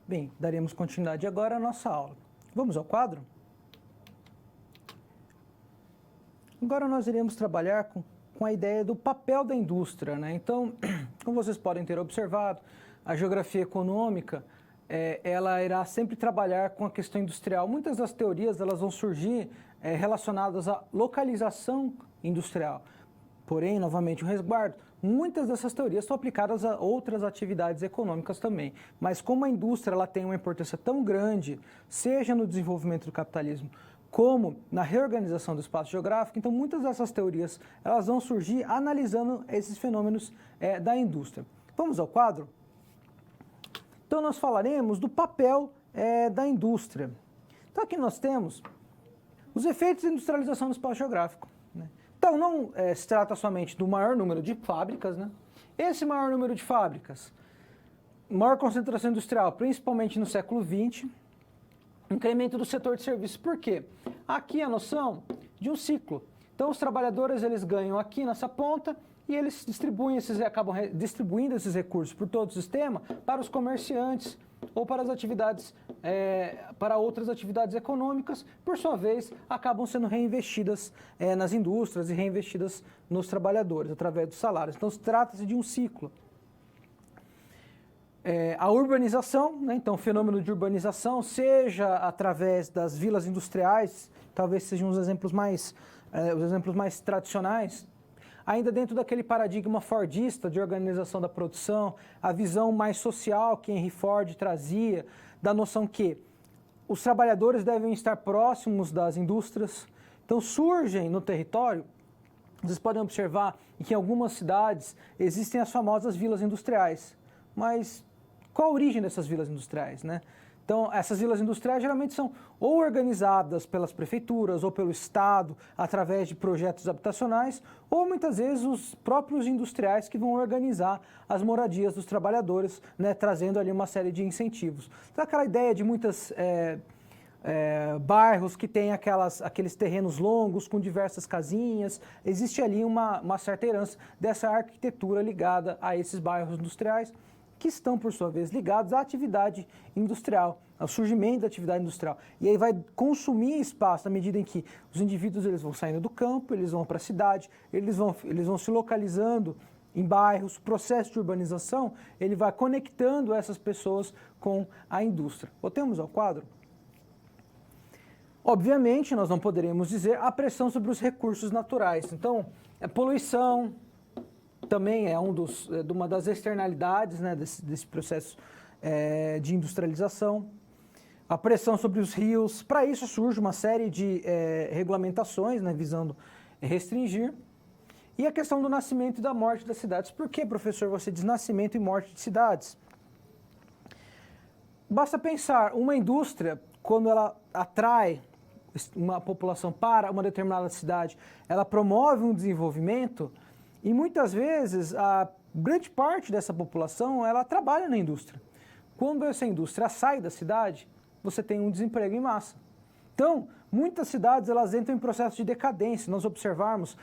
Bem, daremos continuidade agora à nossa aula. Vamos ao quadro? Agora nós iremos trabalhar com a ideia do papel da indústria, né? Então, como vocês podem ter observado, a geografia econômica, ela irá sempre trabalhar com a questão industrial. Muitas das teorias elas vão surgir relacionadas à localização industrial. Porém, novamente, o resguardo, muitas dessas teorias são aplicadas a outras atividades econômicas também. Mas como a indústria ela tem uma importância tão grande, seja no desenvolvimento do capitalismo, como na reorganização do espaço geográfico, então muitas dessas teorias elas vão surgir analisando esses fenômenos da indústria. Vamos ao quadro? Então nós falaremos do papel da indústria. Então aqui nós temos os efeitos da industrialização do espaço geográfico, né? Então não se trata somente do maior número de fábricas, né? Esse maior número de fábricas, maior concentração industrial, principalmente no século XX, incremento do setor de serviços. Por quê? Aqui a noção de um ciclo. Então os trabalhadores eles ganham aqui nessa ponta e eles acabam distribuindo esses recursos por todo o sistema para os comerciantes ou para as atividades, para outras atividades econômicas, por sua vez, acabam sendo reinvestidas nas indústrias e reinvestidas nos trabalhadores através dos salários. Então trata-se de um ciclo. A urbanização, né? Então o fenômeno de urbanização, seja através das vilas industriais, talvez sejam os exemplos mais tradicionais, ainda dentro daquele paradigma fordista de organização da produção, a visão mais social que Henry Ford trazia, da noção que os trabalhadores devem estar próximos das indústrias. Então surgem no território, vocês podem observar que em algumas cidades existem as famosas vilas industriais, mas qual a origem dessas vilas industriais, né? Então, essas vilas industriais geralmente são ou organizadas pelas prefeituras ou pelo Estado através de projetos habitacionais, ou muitas vezes os próprios industriais que vão organizar as moradias dos trabalhadores, né, trazendo ali uma série de incentivos. Então, aquela ideia de muitas bairros que têm aqueles terrenos longos com diversas casinhas, existe ali uma certa herança dessa arquitetura ligada a esses bairros industriais, que estão, por sua vez, ligados à atividade industrial, ao surgimento da atividade industrial. E aí vai consumir espaço na medida em que os indivíduos eles vão saindo do campo, eles vão para a cidade, eles vão se localizando em bairros. O processo de urbanização ele vai conectando essas pessoas com a indústria. Voltemos ao quadro. Obviamente, nós não poderemos dizer a pressão sobre os recursos naturais. Então, poluição também é uma das externalidades, né, desse processo de industrialização. A pressão sobre os rios, para isso surge uma série de regulamentações, né, visando restringir. E a questão do nascimento e da morte das cidades. Por que, professor, você diz nascimento e morte de cidades? Basta pensar, uma indústria, quando ela atrai uma população para uma determinada cidade, ela promove um desenvolvimento. E muitas vezes, a grande parte dessa população, ela trabalha na indústria. Quando essa indústria sai da cidade, você tem um desemprego em massa. Então, muitas cidades elas entram em processo de decadência. Nós observarmos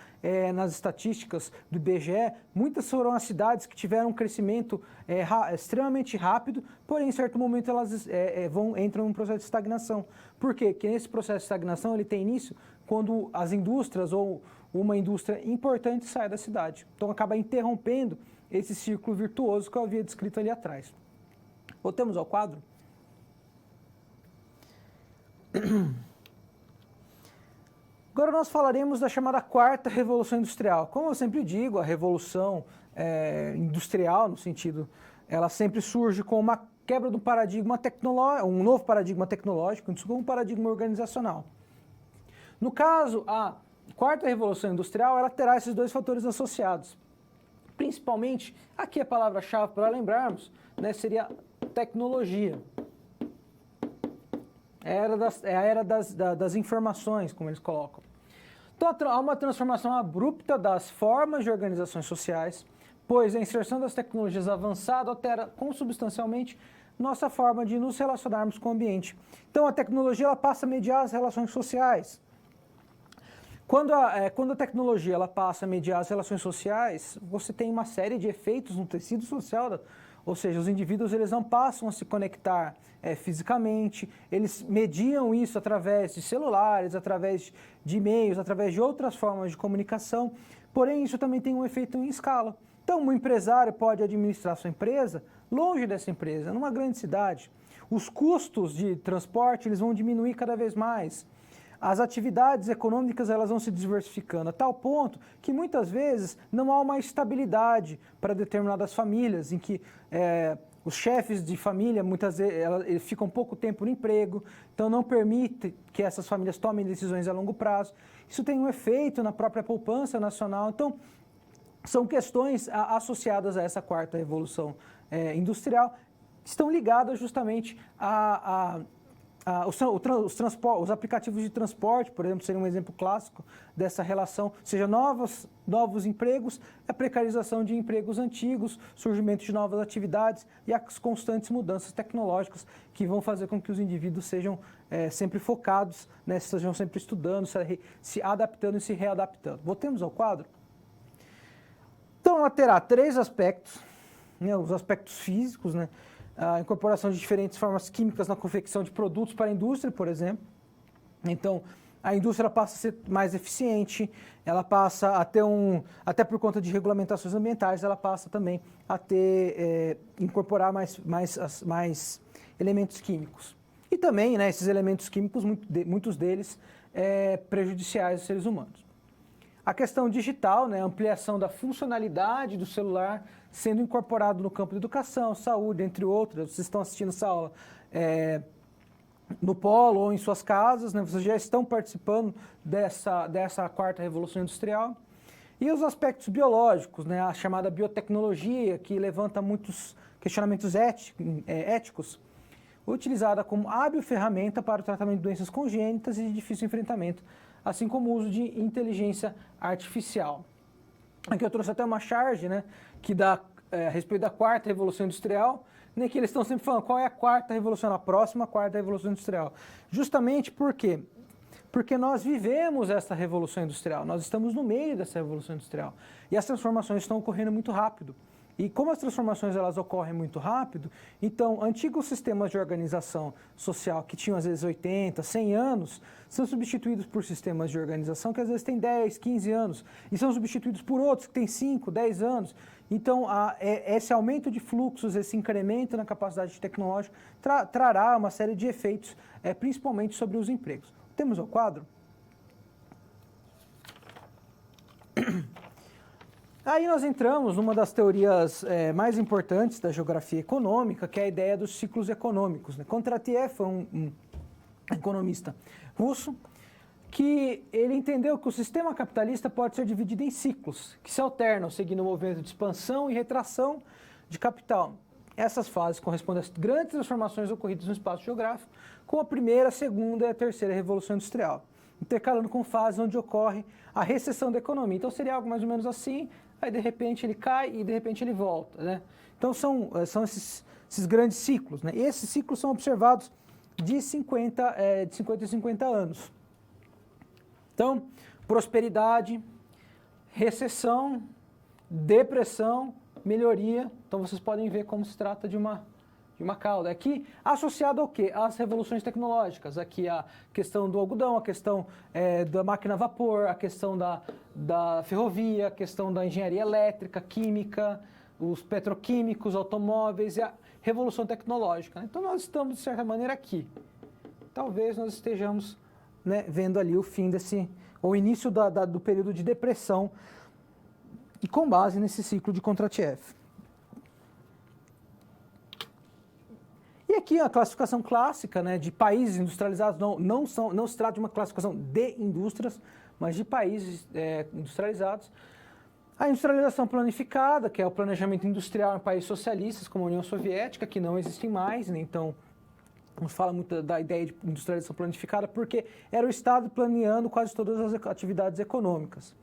nas estatísticas do IBGE, muitas foram as cidades que tiveram um crescimento extremamente rápido, porém, em certo momento, elas entram em um processo de estagnação. Por quê? Porque nesse processo de estagnação ele tem início quando as indústrias ou uma indústria importante sai da cidade. Então, acaba interrompendo esse círculo virtuoso que eu havia descrito ali atrás. Voltemos ao quadro. Agora nós falaremos da chamada quarta revolução industrial. Como eu sempre digo, a revolução industrial, no sentido, ela sempre surge com uma quebra do paradigma tecnológico, um novo paradigma tecnológico, um paradigma organizacional. No caso, a quarta revolução industrial, ela terá esses dois fatores associados. Principalmente, aqui a palavra-chave para lembrarmos, né, seria tecnologia. É a era das informações, como eles colocam. Então, há uma transformação abrupta das formas de organizações sociais, pois a inserção das tecnologias avançadas altera consubstancialmente nossa forma de nos relacionarmos com o ambiente. Então, a tecnologia ela passa a mediar as relações sociais. Quando a tecnologia ela passa a mediar as relações sociais, você tem uma série de efeitos no tecido social ou seja, os indivíduos eles não passam a se conectar fisicamente, eles mediam isso através de celulares, através de e-mails, através de outras formas de comunicação, porém isso também tem um efeito em escala. Então, um empresário pode administrar sua empresa longe dessa empresa, numa grande cidade. Os custos de transporte eles vão diminuir cada vez mais. As atividades econômicas elas vão se diversificando a tal ponto que muitas vezes não há uma estabilidade para determinadas famílias, em que os chefes de família muitas vezes eles ficam pouco tempo no emprego, então não permite que essas famílias tomem decisões a longo prazo. Isso tem um efeito na própria poupança nacional. Então, são questões associadas a essa quarta revolução industrial, que estão ligadas justamente os aplicativos de transporte, por exemplo, seria um exemplo clássico dessa relação, ou seja, novos empregos, a precarização de empregos antigos, surgimento de novas atividades e as constantes mudanças tecnológicas que vão fazer com que os indivíduos sejam sempre focados, né, sejam sempre estudando, se adaptando e se readaptando. Voltemos ao quadro. Então, ela terá três aspectos, né, os aspectos físicos, né, a incorporação de diferentes formas químicas na confecção de produtos para a indústria, por exemplo. Então, a indústria passa a ser mais eficiente, ela passa a ter até por conta de regulamentações ambientais, ela passa também a incorporar mais elementos químicos. E também, né, esses elementos químicos, muitos deles prejudiciais aos seres humanos. A questão digital, né, a ampliação da funcionalidade do celular sendo incorporado no campo da educação, saúde, entre outras. Vocês estão assistindo essa aula no polo ou em suas casas, né, vocês já estão participando dessa quarta revolução industrial. E os aspectos biológicos, né, a chamada biotecnologia, que levanta muitos questionamentos éticos, utilizada como hábil ferramenta para o tratamento de doenças congênitas e de difícil enfrentamento, assim como o uso de inteligência artificial. Aqui eu trouxe até uma charge, né, que dá a respeito da quarta revolução industrial, né, que eles estão sempre falando qual é a quarta revolução, a próxima quarta revolução industrial. Justamente por quê? Porque nós vivemos essa revolução industrial, nós estamos no meio dessa revolução industrial e as transformações estão ocorrendo muito rápido. E como as transformações elas ocorrem muito rápido, então antigos sistemas de organização social que tinham às vezes 80, 100 anos, são substituídos por sistemas de organização que às vezes têm 10, 15 anos e são substituídos por outros que têm 5, 10 anos. Então esse aumento de fluxos, esse incremento na capacidade tecnológica trará uma série de efeitos, principalmente sobre os empregos. Temos o quadro? Aí nós entramos numa das teorias mais importantes da geografia econômica, que é a ideia dos ciclos econômicos, né? Kondratiev foi um economista russo que ele entendeu que o sistema capitalista pode ser dividido em ciclos, que se alternam seguindo o movimento de expansão e retração de capital. Essas fases correspondem às grandes transformações ocorridas no espaço geográfico, com a primeira, a segunda e a terceira revolução industrial, intercalando com fases onde ocorre a recessão da economia. Então seria algo mais ou menos assim, aí de repente ele cai e de repente ele volta, né? Então são esses grandes ciclos, né? E esses ciclos são observados de 50 em 50 anos. Então, prosperidade, recessão, depressão, melhoria. Então vocês podem ver como se trata de uma cauda. Aqui, associado ao quê? Às revoluções tecnológicas. Aqui a questão do algodão, a questão da máquina a vapor, a questão da ferrovia, a questão da engenharia elétrica, química, os petroquímicos, automóveis e a revolução tecnológica. Né? Então nós estamos, de certa maneira, aqui. Talvez nós estejamos, né, vendo ali o fim o início do período de depressão e com base nesse ciclo de Kondratiev. E aqui a classificação clássica, né, de países industrializados, não se trata de uma classificação de indústrias, mas de países industrializados. A industrialização planificada, que é o planejamento industrial em países socialistas, como a União Soviética, que não existem mais, né, então não se fala muito da ideia de industrialização planificada, porque era o Estado planeando quase todas as atividades econômicas.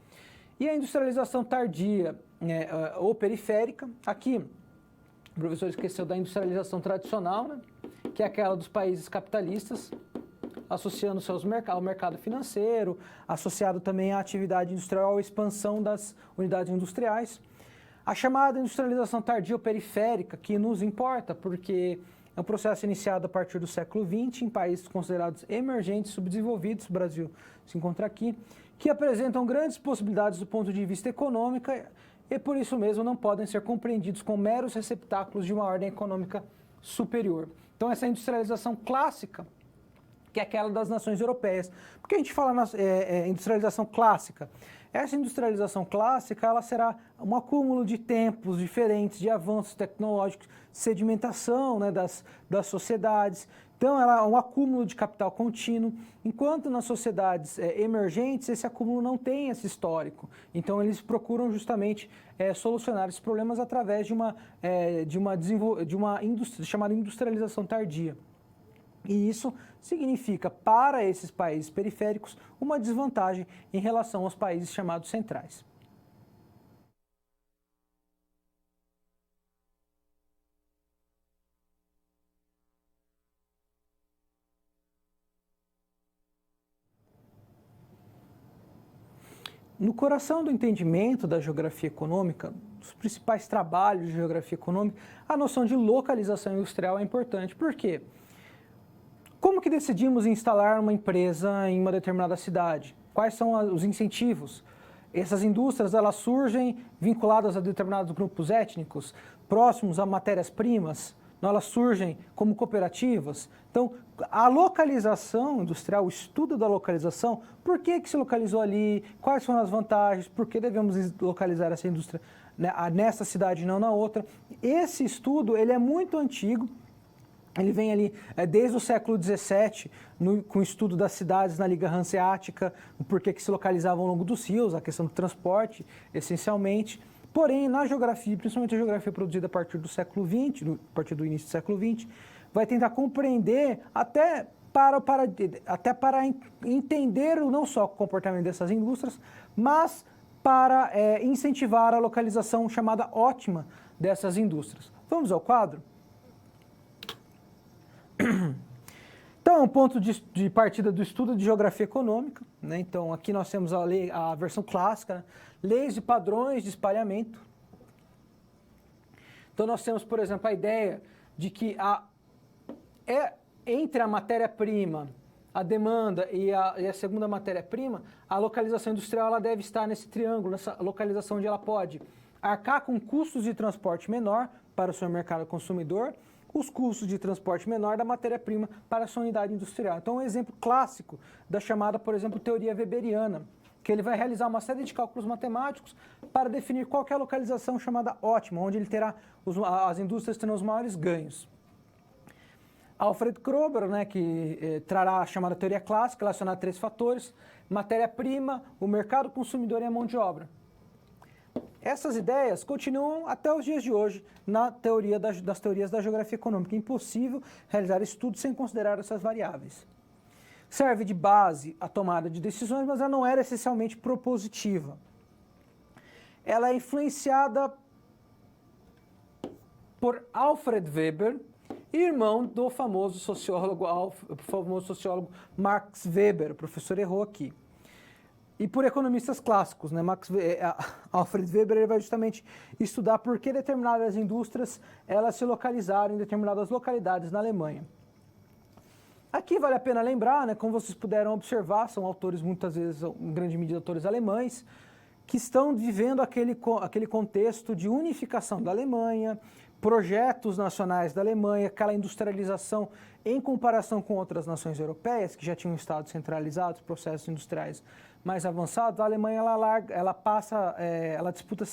E a industrialização tardia ou periférica, aqui o professor esqueceu da industrialização tradicional, né, que é aquela dos países capitalistas, associando ao mercado financeiro, associado também à atividade industrial, à expansão das unidades industriais. A chamada industrialização tardia ou periférica, que nos importa, porque é um processo iniciado a partir do século XX em países considerados emergentes, subdesenvolvidos, o Brasil se encontra aqui, que apresentam grandes possibilidades do ponto de vista econômico e por isso mesmo não podem ser compreendidos como meros receptáculos de uma ordem econômica superior. Então essa industrialização clássica, que é aquela das nações europeias. Por que a gente fala industrialização clássica? Essa industrialização clássica ela será um acúmulo de tempos diferentes, de avanços tecnológicos, sedimentação, né, das sociedades. Então, ela é um acúmulo de capital contínuo, enquanto nas sociedades emergentes esse acúmulo não tem esse histórico. Então, eles procuram justamente solucionar esses problemas através de uma chamada industrialização tardia. E isso significa, para esses países periféricos, uma desvantagem em relação aos países chamados centrais. No coração do entendimento da geografia econômica, dos principais trabalhos de geografia econômica, a noção de localização industrial é importante. Por quê? Como que decidimos instalar uma empresa em uma determinada cidade? Quais são os incentivos? Essas indústrias elas surgem vinculadas a determinados grupos étnicos, próximos a matérias-primas? Elas surgem como cooperativas? Então, a localização industrial, o estudo da localização, por que se localizou ali, quais são as vantagens, por que devemos localizar essa indústria nessa cidade e não na outra. Esse estudo ele é muito antigo. Ele vem ali desde o século XVII, com o estudo das cidades na Liga Hanseática, o porquê que se localizavam ao longo dos rios, a questão do transporte, essencialmente. Porém, na geografia, principalmente a geografia produzida a partir do século XX, a partir do início do século XX, vai tentar compreender até para entender não só o comportamento dessas indústrias, mas para incentivar a localização chamada ótima dessas indústrias. Vamos ao quadro? Então, é um ponto de partida do estudo de geografia econômica, né? Então, aqui nós temos a versão clássica, né? Leis e padrões de espalhamento. Então, nós temos, por exemplo, a ideia de que entre a matéria-prima, a demanda e a segunda matéria-prima, a localização industrial ela deve estar nesse triângulo, nessa localização onde ela pode arcar com custos de transporte menor para o seu mercado consumidor, os custos de transporte menor da matéria-prima para a sua unidade industrial. Então, um exemplo clássico da chamada, por exemplo, teoria weberiana, que ele vai realizar uma série de cálculos matemáticos para definir qual que é a localização chamada ótima, onde ele terá as indústrias terão os maiores ganhos. Alfred Kroeber, né, que trará a chamada teoria clássica, relacionada a 3 fatores: matéria-prima, o mercado consumidor e a mão de obra. Essas ideias continuam até os dias de hoje na teoria das teorias da geografia econômica. É impossível realizar estudos sem considerar essas variáveis. Serve de base à tomada de decisões, mas ela não era essencialmente propositiva. Ela é influenciada por Alfred Weber, irmão do famoso sociólogo Max Weber, o professor errou aqui. E por economistas clássicos, né? Alfred Weber ele vai justamente estudar por que determinadas indústrias elas se localizaram em determinadas localidades na Alemanha. Aqui vale a pena lembrar, né, como vocês puderam observar, são autores muitas vezes, em grande medida, autores alemães, que estão vivendo aquele contexto de unificação da Alemanha, projetos nacionais da Alemanha, aquela industrialização em comparação com outras nações europeias que já tinham estados centralizados, processos industriais mais avançados. A Alemanha ela disputa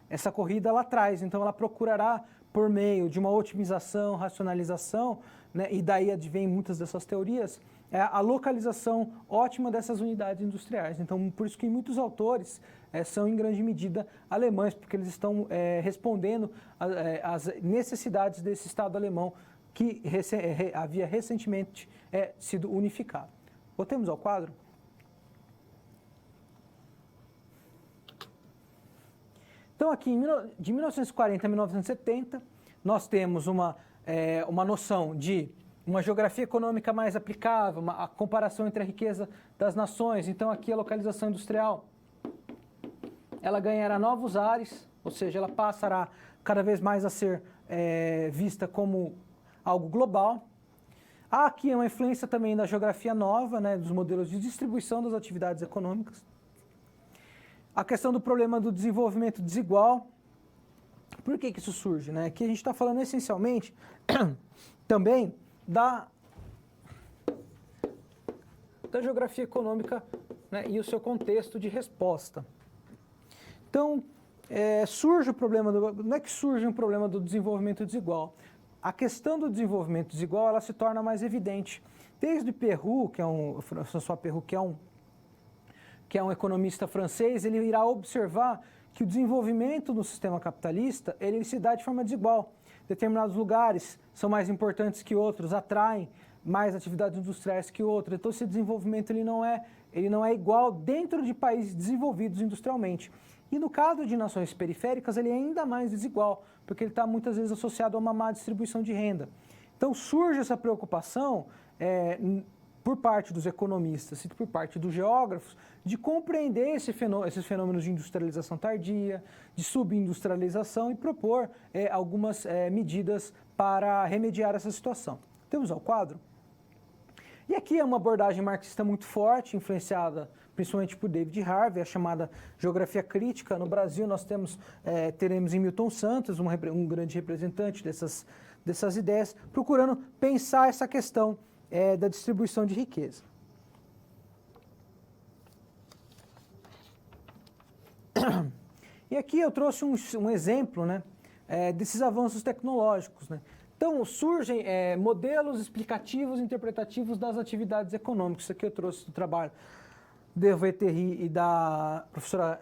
essa corrida lá atrás, então ela procurará por meio de uma otimização, racionalização, né, e daí advém muitas dessas teorias, a localização ótima dessas unidades industriais. Então, por isso que muitos autores são, em grande medida, alemães, porque eles estão respondendo às necessidades desse Estado alemão que havia recentemente sido unificado. Voltemos ao quadro. Então, aqui, de 1940 a 1970, nós temos uma noção de uma geografia econômica mais aplicável, a comparação entre a riqueza das nações. Então, aqui a localização industrial, ela ganhará novos ares, ou seja, ela passará cada vez mais a ser vista como algo global. Há aqui uma influência também da geografia nova, né, dos modelos de distribuição das atividades econômicas. A questão do problema do desenvolvimento desigual. Por que isso surge? Né? Aqui a gente está falando essencialmente também da geografia econômica, né, e o seu contexto de resposta. Então, surge o problema, não é que surge um problema do desenvolvimento desigual. A questão do desenvolvimento desigual ela se torna mais evidente. Desde Perroux, François Perroux, que é um economista francês, ele irá observar que o desenvolvimento no sistema capitalista ele se dá de forma desigual. Determinados lugares são mais importantes que outros, atraem mais atividades industriais que outras. Então, esse desenvolvimento ele não é igual dentro de países desenvolvidos industrialmente. E no caso de nações periféricas, ele é ainda mais desigual, porque ele está muitas vezes associado a uma má distribuição de renda. Então, surge essa preocupação por parte dos economistas e por parte dos geógrafos de compreender esses fenômenos de industrialização tardia, de subindustrialização e propor algumas medidas para remediar essa situação. Temos ao quadro. E aqui é uma abordagem marxista muito forte, influenciada principalmente por David Harvey, a chamada geografia crítica. No Brasil nós teremos em Milton Santos, um grande representante dessas ideias, procurando pensar essa questão da distribuição de riqueza. E aqui eu trouxe um exemplo, né, desses avanços tecnológicos, né? Então, surgem modelos explicativos e interpretativos das atividades econômicas. Isso aqui eu trouxe do trabalho de Verterri e da professora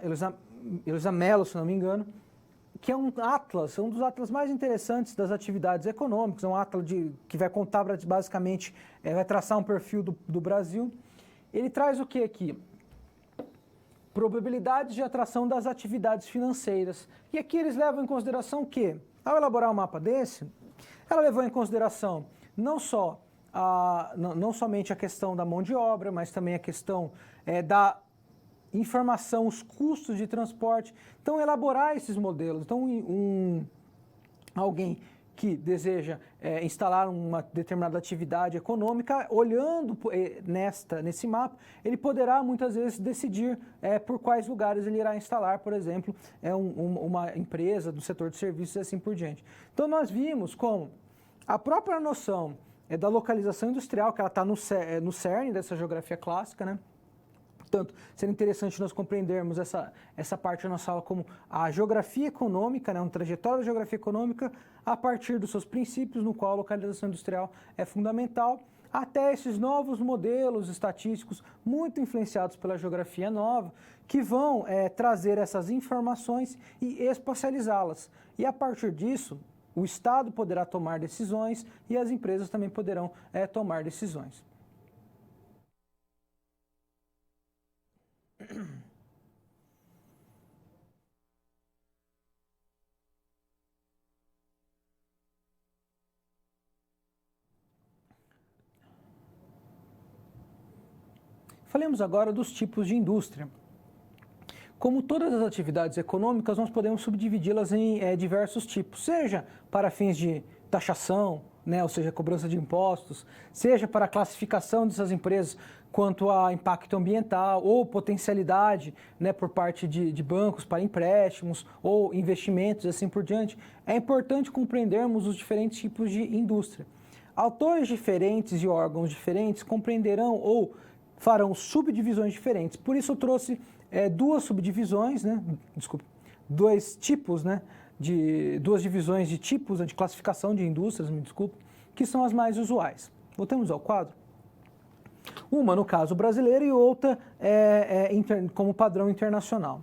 Heloísa Mello, se não me engano, que é um atlas, um dos atlas mais interessantes das atividades econômicas, é um atlas que vai contar basicamente, vai traçar um perfil do Brasil. Ele traz o que aqui? Probabilidades de atração das atividades financeiras. E aqui eles levam em consideração que, ao elaborar um mapa desse, ela levou em consideração não somente a questão da mão de obra, mas também a questão da informação, os custos de transporte. Então, elaborar esses modelos. Então, alguém que deseja instalar uma determinada atividade econômica, olhando nesse mapa, ele poderá muitas vezes decidir por quais lugares ele irá instalar, por exemplo, uma empresa do setor de serviços e assim por diante. Então, nós vimos como a própria noção da localização industrial, que ela está no cerne dessa geografia clássica, né? Portanto, seria interessante nós compreendermos essa parte da nossa aula como a geografia econômica, né, uma trajetória da geografia econômica a partir dos seus princípios, no qual a localização industrial é fundamental, até esses novos modelos estatísticos muito influenciados pela geografia nova, que vão trazer essas informações e espacializá-las. E a partir disso, o Estado poderá tomar decisões e as empresas também poderão tomar decisões. Falemos agora dos tipos de indústria. Como todas as atividades econômicas, nós podemos subdividi-las em diversos tipos, seja para fins de taxação, né, ou seja, cobrança de impostos, seja para a classificação dessas empresas quanto a impacto ambiental ou potencialidade, né, por parte de bancos para empréstimos ou investimentos e assim por diante. É importante compreendermos os diferentes tipos de indústria. Autores diferentes e órgãos diferentes compreenderão ou farão subdivisões diferentes. Por isso eu trouxe duas subdivisões, né, dois tipos, né, duas divisões de tipos de classificação de indústrias, que são as mais usuais. Voltamos ao quadro. Uma, no caso brasileiro, e outra como padrão internacional.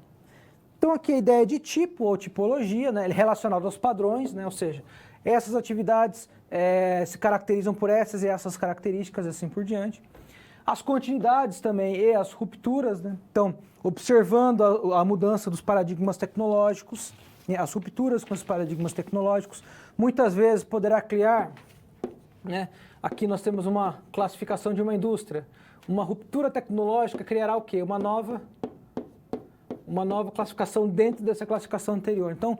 Então, aqui a ideia de tipo ou tipologia, né, relacionada aos padrões, né, ou seja, essas atividades se caracterizam por essas e essas características, assim por diante. As continuidades também e as rupturas, né? Então, observando a mudança dos paradigmas tecnológicos, né, as rupturas com os paradigmas tecnológicos, muitas vezes poderá criar, né, aqui nós temos uma classificação de uma indústria, uma ruptura tecnológica criará o quê? Uma nova uma nova classificação dentro dessa classificação anterior. Então,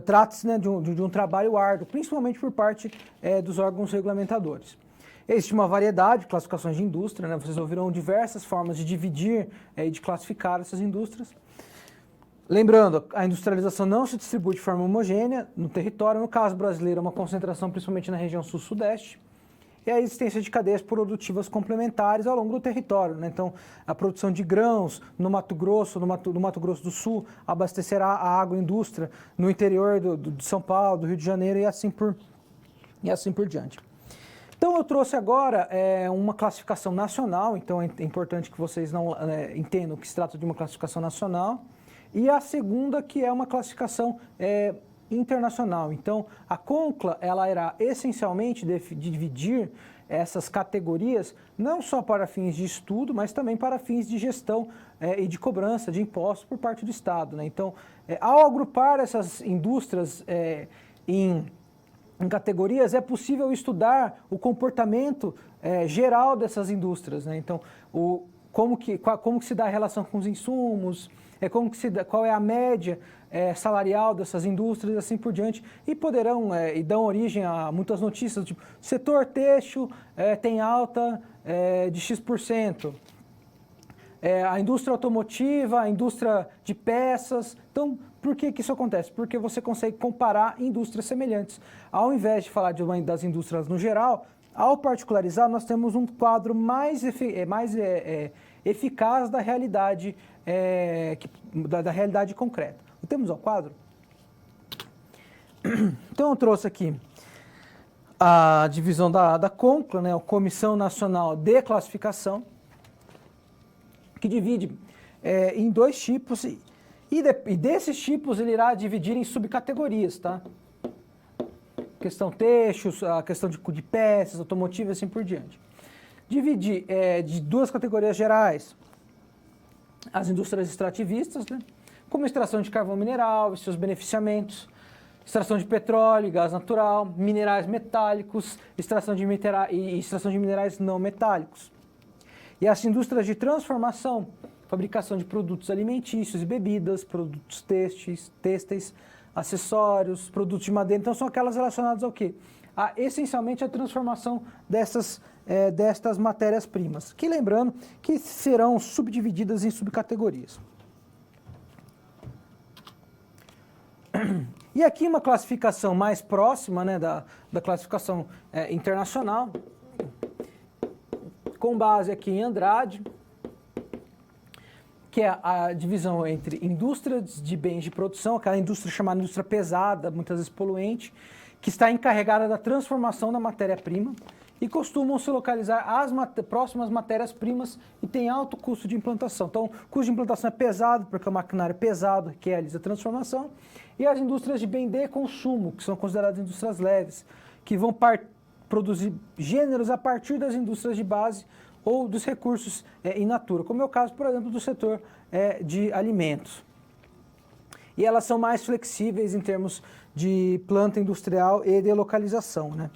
trata-se, né, de um trabalho árduo, principalmente por parte dos órgãos regulamentadores. Existe uma variedade de classificações de indústria, né? Vocês ouviram diversas formas de dividir e de classificar essas indústrias. Lembrando, a industrialização não se distribui de forma homogênea no território. No caso brasileiro, é uma concentração principalmente na região sul-sudeste. E a existência de cadeias produtivas complementares ao longo do território, né? Então, a produção de grãos no Mato Grosso, no Mato Grosso do Sul, abastecerá a agroindústria no interior de São Paulo, do Rio de Janeiro e assim por diante. Então, eu trouxe agora uma classificação nacional, então é importante que vocês não entendam que se trata de uma classificação nacional, e a segunda, que é uma classificação internacional. Então, a CONCLA, ela irá essencialmente dividir essas categorias não só para fins de estudo, mas também para fins de gestão e de cobrança de impostos por parte do Estado, né? Então, ao agrupar essas indústrias em categorias, é possível estudar o comportamento geral dessas indústrias, né? Então, como que se dá a relação com os insumos, qual é a média salarial dessas indústrias e assim por diante, e poderão e dão origem a muitas notícias, tipo, setor têxtil tem alta de X%, a indústria automotiva, a indústria de peças. Então, por que isso acontece? Porque você consegue comparar indústrias semelhantes. Ao invés de falar das indústrias no geral, ao particularizar, nós temos um quadro mais eficaz da realidade, da realidade concreta. Temos ao quadro? Então, eu trouxe aqui a divisão da CONCLA, né, a Comissão Nacional de Classificação, que divide em 2 tipos, e desses tipos ele irá dividir em subcategorias, tá? Questão têxtil, a questão de peças, automotiva e assim por diante. Dividir de 2 categorias gerais, as indústrias extrativistas, né, como extração de carvão mineral e seus beneficiamentos, extração de petróleo e gás natural, minerais metálicos, extração de minerais não metálicos. E as indústrias de transformação, fabricação de produtos alimentícios e bebidas, produtos têxteis, acessórios, produtos de madeira. Então, são aquelas relacionadas ao quê? Essencialmente, a transformação destas matérias-primas, que lembrando que serão subdivididas em subcategorias. E aqui uma classificação mais próxima, né, da classificação internacional, com base aqui em Andrade, que é a divisão entre indústrias de bens de produção, aquela indústria chamada indústria pesada, muitas vezes poluente, que está encarregada da transformação da matéria-prima e costumam se localizar às próximas matérias-primas e tem alto custo de implantação. Então, o custo de implantação é pesado, porque é um maquinário pesado que realiza a transformação, e as indústrias de bem de consumo, que são consideradas indústrias leves, que vão produzir gêneros a partir das indústrias de base ou dos recursos in natura, como é o caso, por exemplo, do setor de alimentos. E elas são mais flexíveis em termos de planta industrial e de localização, né?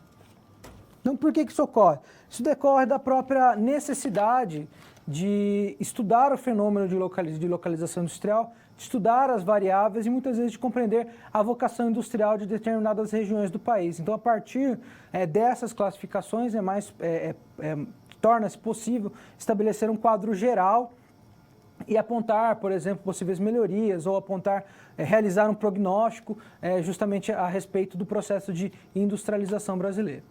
Então, por que isso ocorre? Isso decorre da própria necessidade de estudar o fenômeno de localização industrial, de estudar as variáveis e muitas vezes de compreender a vocação industrial de determinadas regiões do país. Então, a partir dessas classificações, torna-se possível estabelecer um quadro geral e apontar, por exemplo, possíveis melhorias ou realizar um prognóstico justamente a respeito do processo de industrialização brasileiro.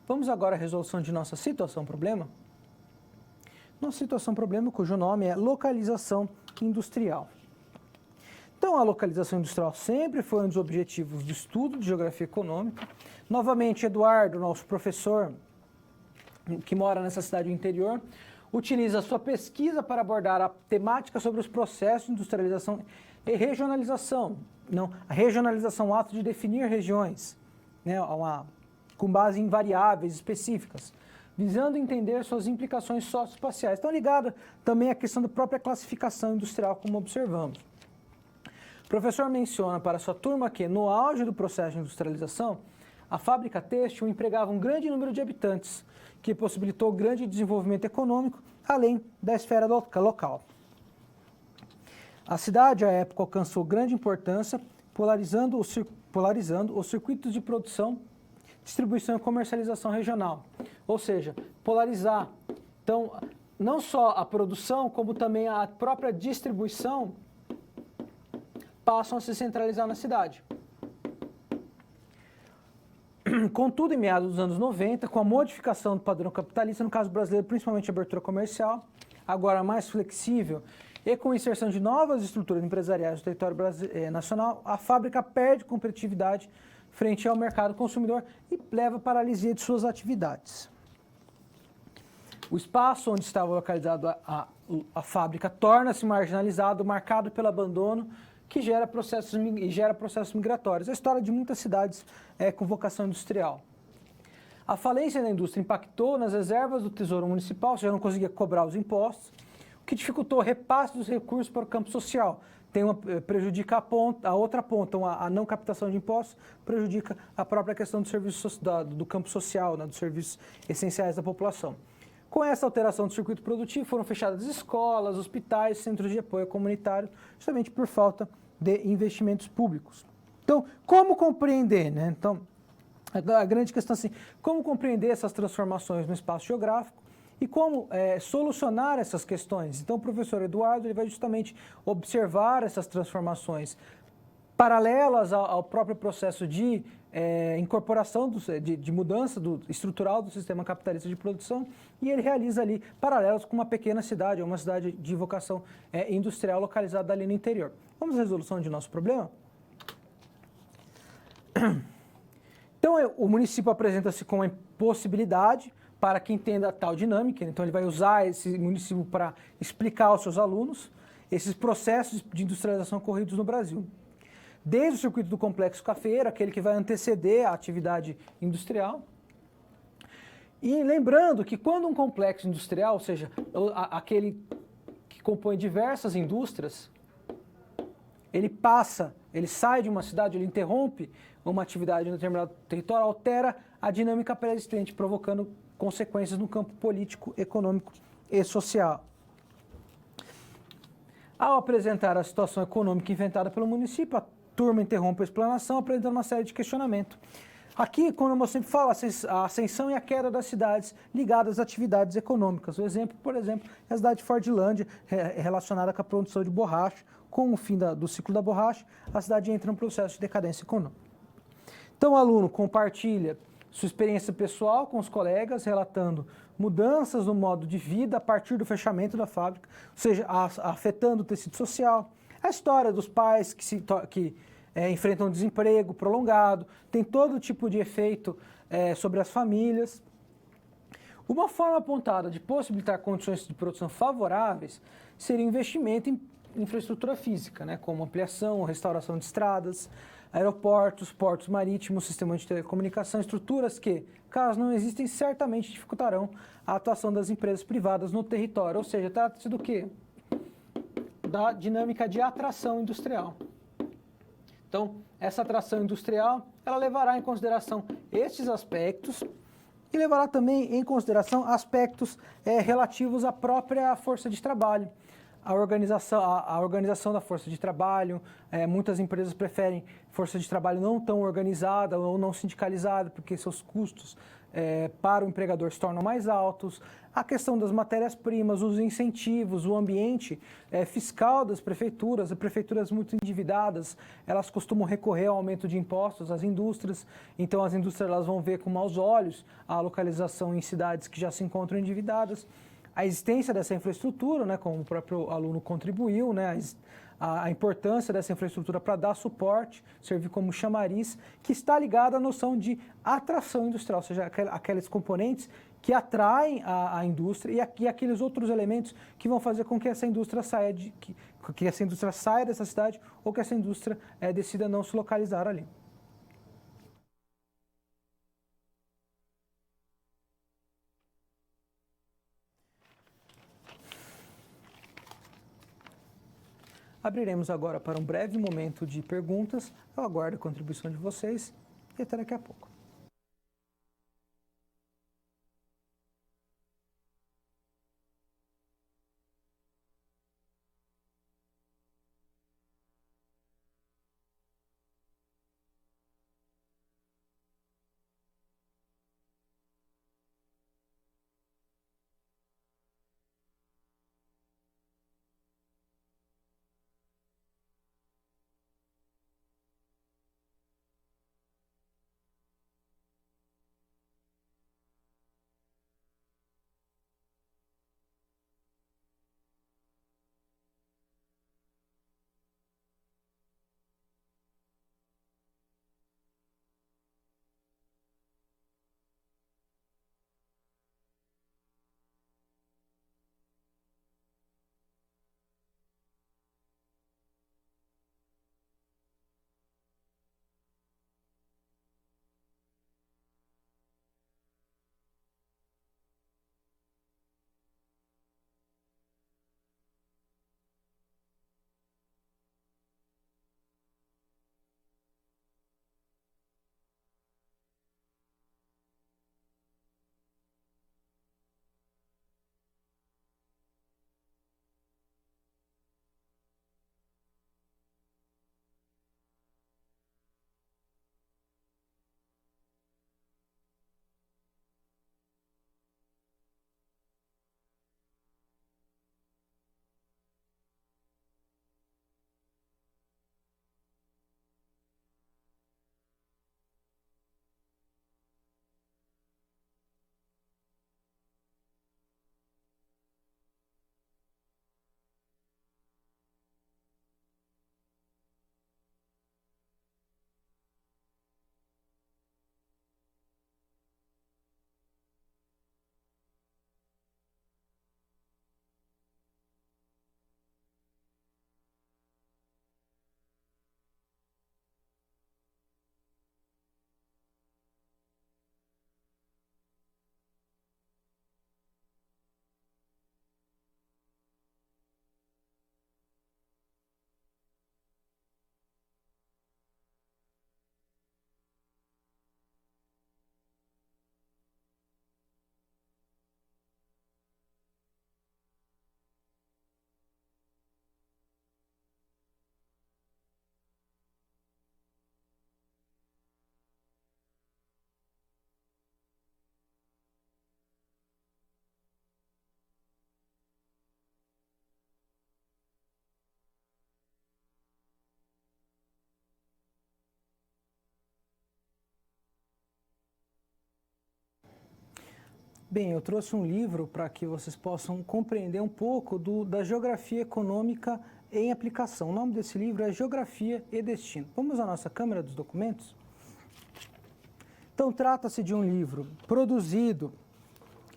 Vamos agora à resolução de nossa situação-problema. Nossa situação-problema, cujo nome é localização industrial. Então, a localização industrial sempre foi um dos objetivos do estudo de geografia econômica. Novamente, Eduardo, nosso professor, que mora nessa cidade do interior, utiliza a sua pesquisa para abordar a temática sobre os processos de industrialização e regionalização. Não, a regionalização, o ato de definir regiões, né, com base em variáveis específicas, visando entender suas implicações socioespaciais. Estão ligadas também à questão da própria classificação industrial, como observamos. O professor menciona para sua turma que, no auge do processo de industrialização, A fábrica têxtil empregava um grande número de habitantes, que possibilitou grande desenvolvimento econômico, além da esfera local. A cidade, à época, alcançou grande importância, polarizando os circuitos de produção, distribuição e comercialização regional. Ou seja, polarizar, então, não só a produção, como também a própria distribuição passam a se centralizar na cidade. Contudo, em meados dos anos 90, com a modificação do padrão capitalista, no caso brasileiro, principalmente a abertura comercial, agora mais flexível, e com a inserção de novas estruturas empresariais no território nacional, a fábrica perde competitividade frente ao mercado consumidor e leva à paralisia de suas atividades. O espaço onde estava localizada a fábrica torna-se marginalizado, marcado pelo abandono, que gera processos migratórios. A história de muitas cidades com vocação industrial. A falência da indústria impactou nas reservas do Tesouro Municipal, ou seja, não conseguia cobrar os impostos, o que dificultou o repasse dos recursos para o campo social. Prejudica a outra ponta, a não captação de impostos, prejudica a própria questão do serviço do campo social, né, dos serviços essenciais da população. Com essa alteração do circuito produtivo, foram fechadas escolas, hospitais, centros de apoio comunitário, justamente por falta de investimentos públicos. Então, como compreender, né? Então, a grande questão é assim, como compreender essas transformações no espaço geográfico e como solucionar essas questões? Então, o professor Eduardo ele vai justamente observar essas transformações paralelas ao próprio processo de incorporação, de mudança estrutural do sistema capitalista de produção, e ele realiza ali paralelos com uma pequena cidade, uma cidade de vocação industrial localizada ali no interior. Vamos à resolução de nosso problema? Então, o município apresenta-se como uma possibilidade para que entenda a tal dinâmica, então ele vai usar esse município para explicar aos seus alunos esses processos de industrialização ocorridos no Brasil. Desde o circuito do complexo cafeeiro, aquele que vai anteceder a atividade industrial. E lembrando que quando um complexo industrial, ou seja, aquele que compõe diversas indústrias, ele sai de uma cidade, ele interrompe uma atividade em um determinado território, altera a dinâmica pré-existente, provocando consequências no campo político, econômico e social. Ao apresentar a situação econômica inventada pelo município, a turma interrompe a explanação, apresentando uma série de questionamentos. Aqui, como eu sempre falo, a ascensão e a queda das cidades ligadas às atividades econômicas. O exemplo, por exemplo, é a cidade de Fordlândia, relacionada com a produção de borracha. Com o fim do ciclo da borracha, a cidade entra em um processo de decadência econômica. Então, o aluno compartilha sua experiência pessoal com os colegas, relatando mudanças no modo de vida a partir do fechamento da fábrica, ou seja, afetando o tecido social. A história dos pais que enfrentam desemprego prolongado, tem todo tipo de efeito sobre as famílias. Uma forma apontada de possibilitar condições de produção favoráveis seria o investimento em infraestrutura física, né, como ampliação, restauração de estradas, aeroportos, portos marítimos, sistemas de telecomunicação, estruturas que, caso não existem, certamente dificultarão a atuação das empresas privadas no território. Ou seja, trata-se do quê? Da dinâmica de atração industrial. Então, essa atração industrial, ela levará em consideração estes aspectos e levará também em consideração aspectos relativos à própria força de trabalho. A organização da força de trabalho, muitas empresas preferem força de trabalho não tão organizada ou não sindicalizada, porque seus custos para o empregador se tornam mais altos. A questão das matérias-primas, os incentivos, o ambiente fiscal das prefeituras muito endividadas, elas costumam recorrer ao aumento de impostos às indústrias, então as indústrias elas vão ver com maus olhos a localização em cidades que já se encontram endividadas. A existência dessa infraestrutura, né, como o próprio aluno contribuiu, né, a importância dessa infraestrutura para dar suporte, servir como chamariz, que está ligada à noção de atração industrial, ou seja, aqueles componentes que atraem a indústria e aqueles outros elementos que vão fazer com que essa indústria saia dessa cidade ou que essa indústria decida não se localizar ali. Abriremos agora para um breve momento de perguntas. Eu aguardo a contribuição de vocês e até daqui a pouco. Bem, eu trouxe um livro para que vocês possam compreender um pouco da geografia econômica em aplicação. O nome desse livro é Geografia e Destino. Vamos à nossa câmera dos documentos? Então, trata-se de um livro produzido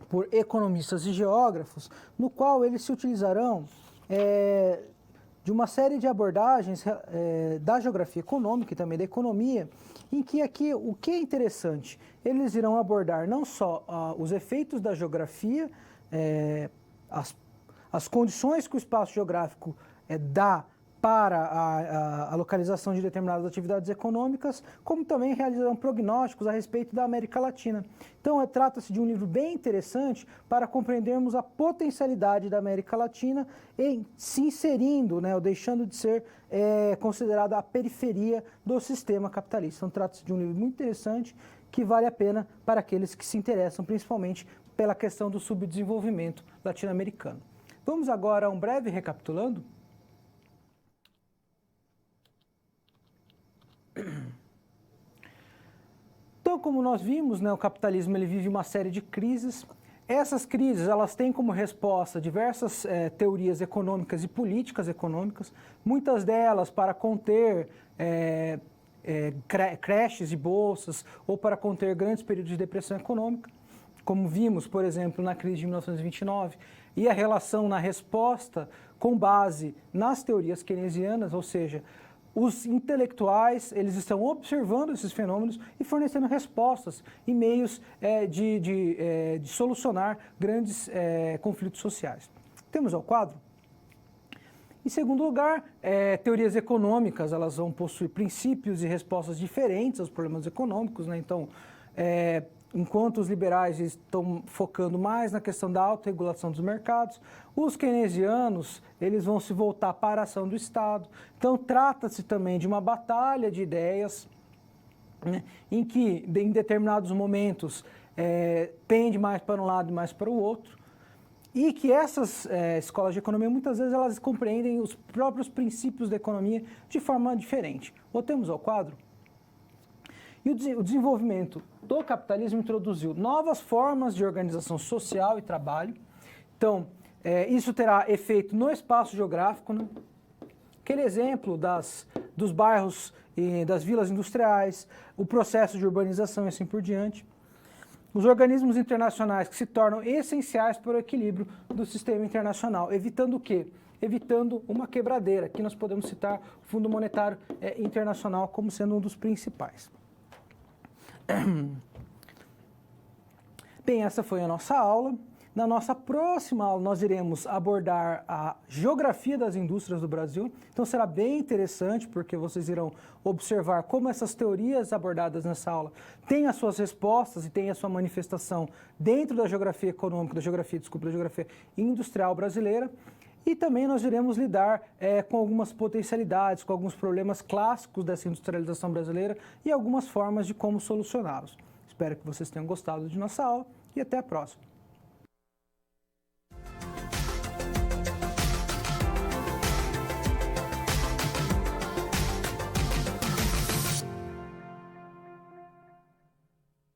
por economistas e geógrafos, no qual eles se utilizarão de uma série de abordagens da geografia econômica e também da economia, em que aqui o que é interessante, eles irão abordar não só os efeitos da geografia, as condições que o espaço geográfico dá para a localização de determinadas atividades econômicas, como também realizarão prognósticos a respeito da América Latina. Então, trata-se de um livro bem interessante para compreendermos a potencialidade da América Latina em se inserindo, ou deixando de ser considerada a periferia do sistema capitalista. Então, trata-se de um livro muito interessante que vale a pena para aqueles que se interessam principalmente pela questão do subdesenvolvimento latino-americano. Vamos agora a um breve recapitulando. Então, como nós vimos, o capitalismo ele vive uma série de crises. Essas crises elas têm como resposta diversas teorias econômicas e políticas econômicas, muitas delas para conter creches de bolsas ou para conter grandes períodos de depressão econômica, como vimos, por exemplo, na crise de 1929, e a relação na resposta com base nas teorias keynesianas, ou seja, os intelectuais eles estão observando esses fenômenos e fornecendo respostas e meios de solucionar grandes conflitos sociais. Temos ao quadro. Em segundo lugar, teorias econômicas elas vão possuir princípios e respostas diferentes aos problemas econômicos, Então, enquanto os liberais estão focando mais na questão da autorregulação dos mercados, os keynesianos eles vão se voltar para a ação do Estado. Então, trata-se também de uma batalha de ideias, em que, em determinados momentos, pende mais para um lado e mais para o outro, e que essas escolas de economia, muitas vezes, elas compreendem os próprios princípios da economia de forma diferente. Voltemos ao quadro. E o desenvolvimento do capitalismo introduziu novas formas de organização social e trabalho. Então, isso terá efeito no espaço geográfico, Aquele exemplo dos bairros e das vilas industriais, o processo de urbanização e assim por diante. Os organismos internacionais que se tornam essenciais para o equilíbrio do sistema internacional, evitando o quê? Evitando uma quebradeira. Aqui nós podemos citar o Fundo Monetário Internacional como sendo um dos principais. Bem, essa foi a nossa aula. Na nossa próxima aula, nós iremos abordar a geografia das indústrias do Brasil. Então, será bem interessante, porque vocês irão observar como essas teorias abordadas nessa aula têm as suas respostas e têm a sua manifestação dentro da geografia econômica, da geografia industrial brasileira. E também nós iremos lidar com algumas potencialidades, com alguns problemas clássicos dessa industrialização brasileira e algumas formas de como solucioná-los. Espero que vocês tenham gostado de nossa aula e até a próxima.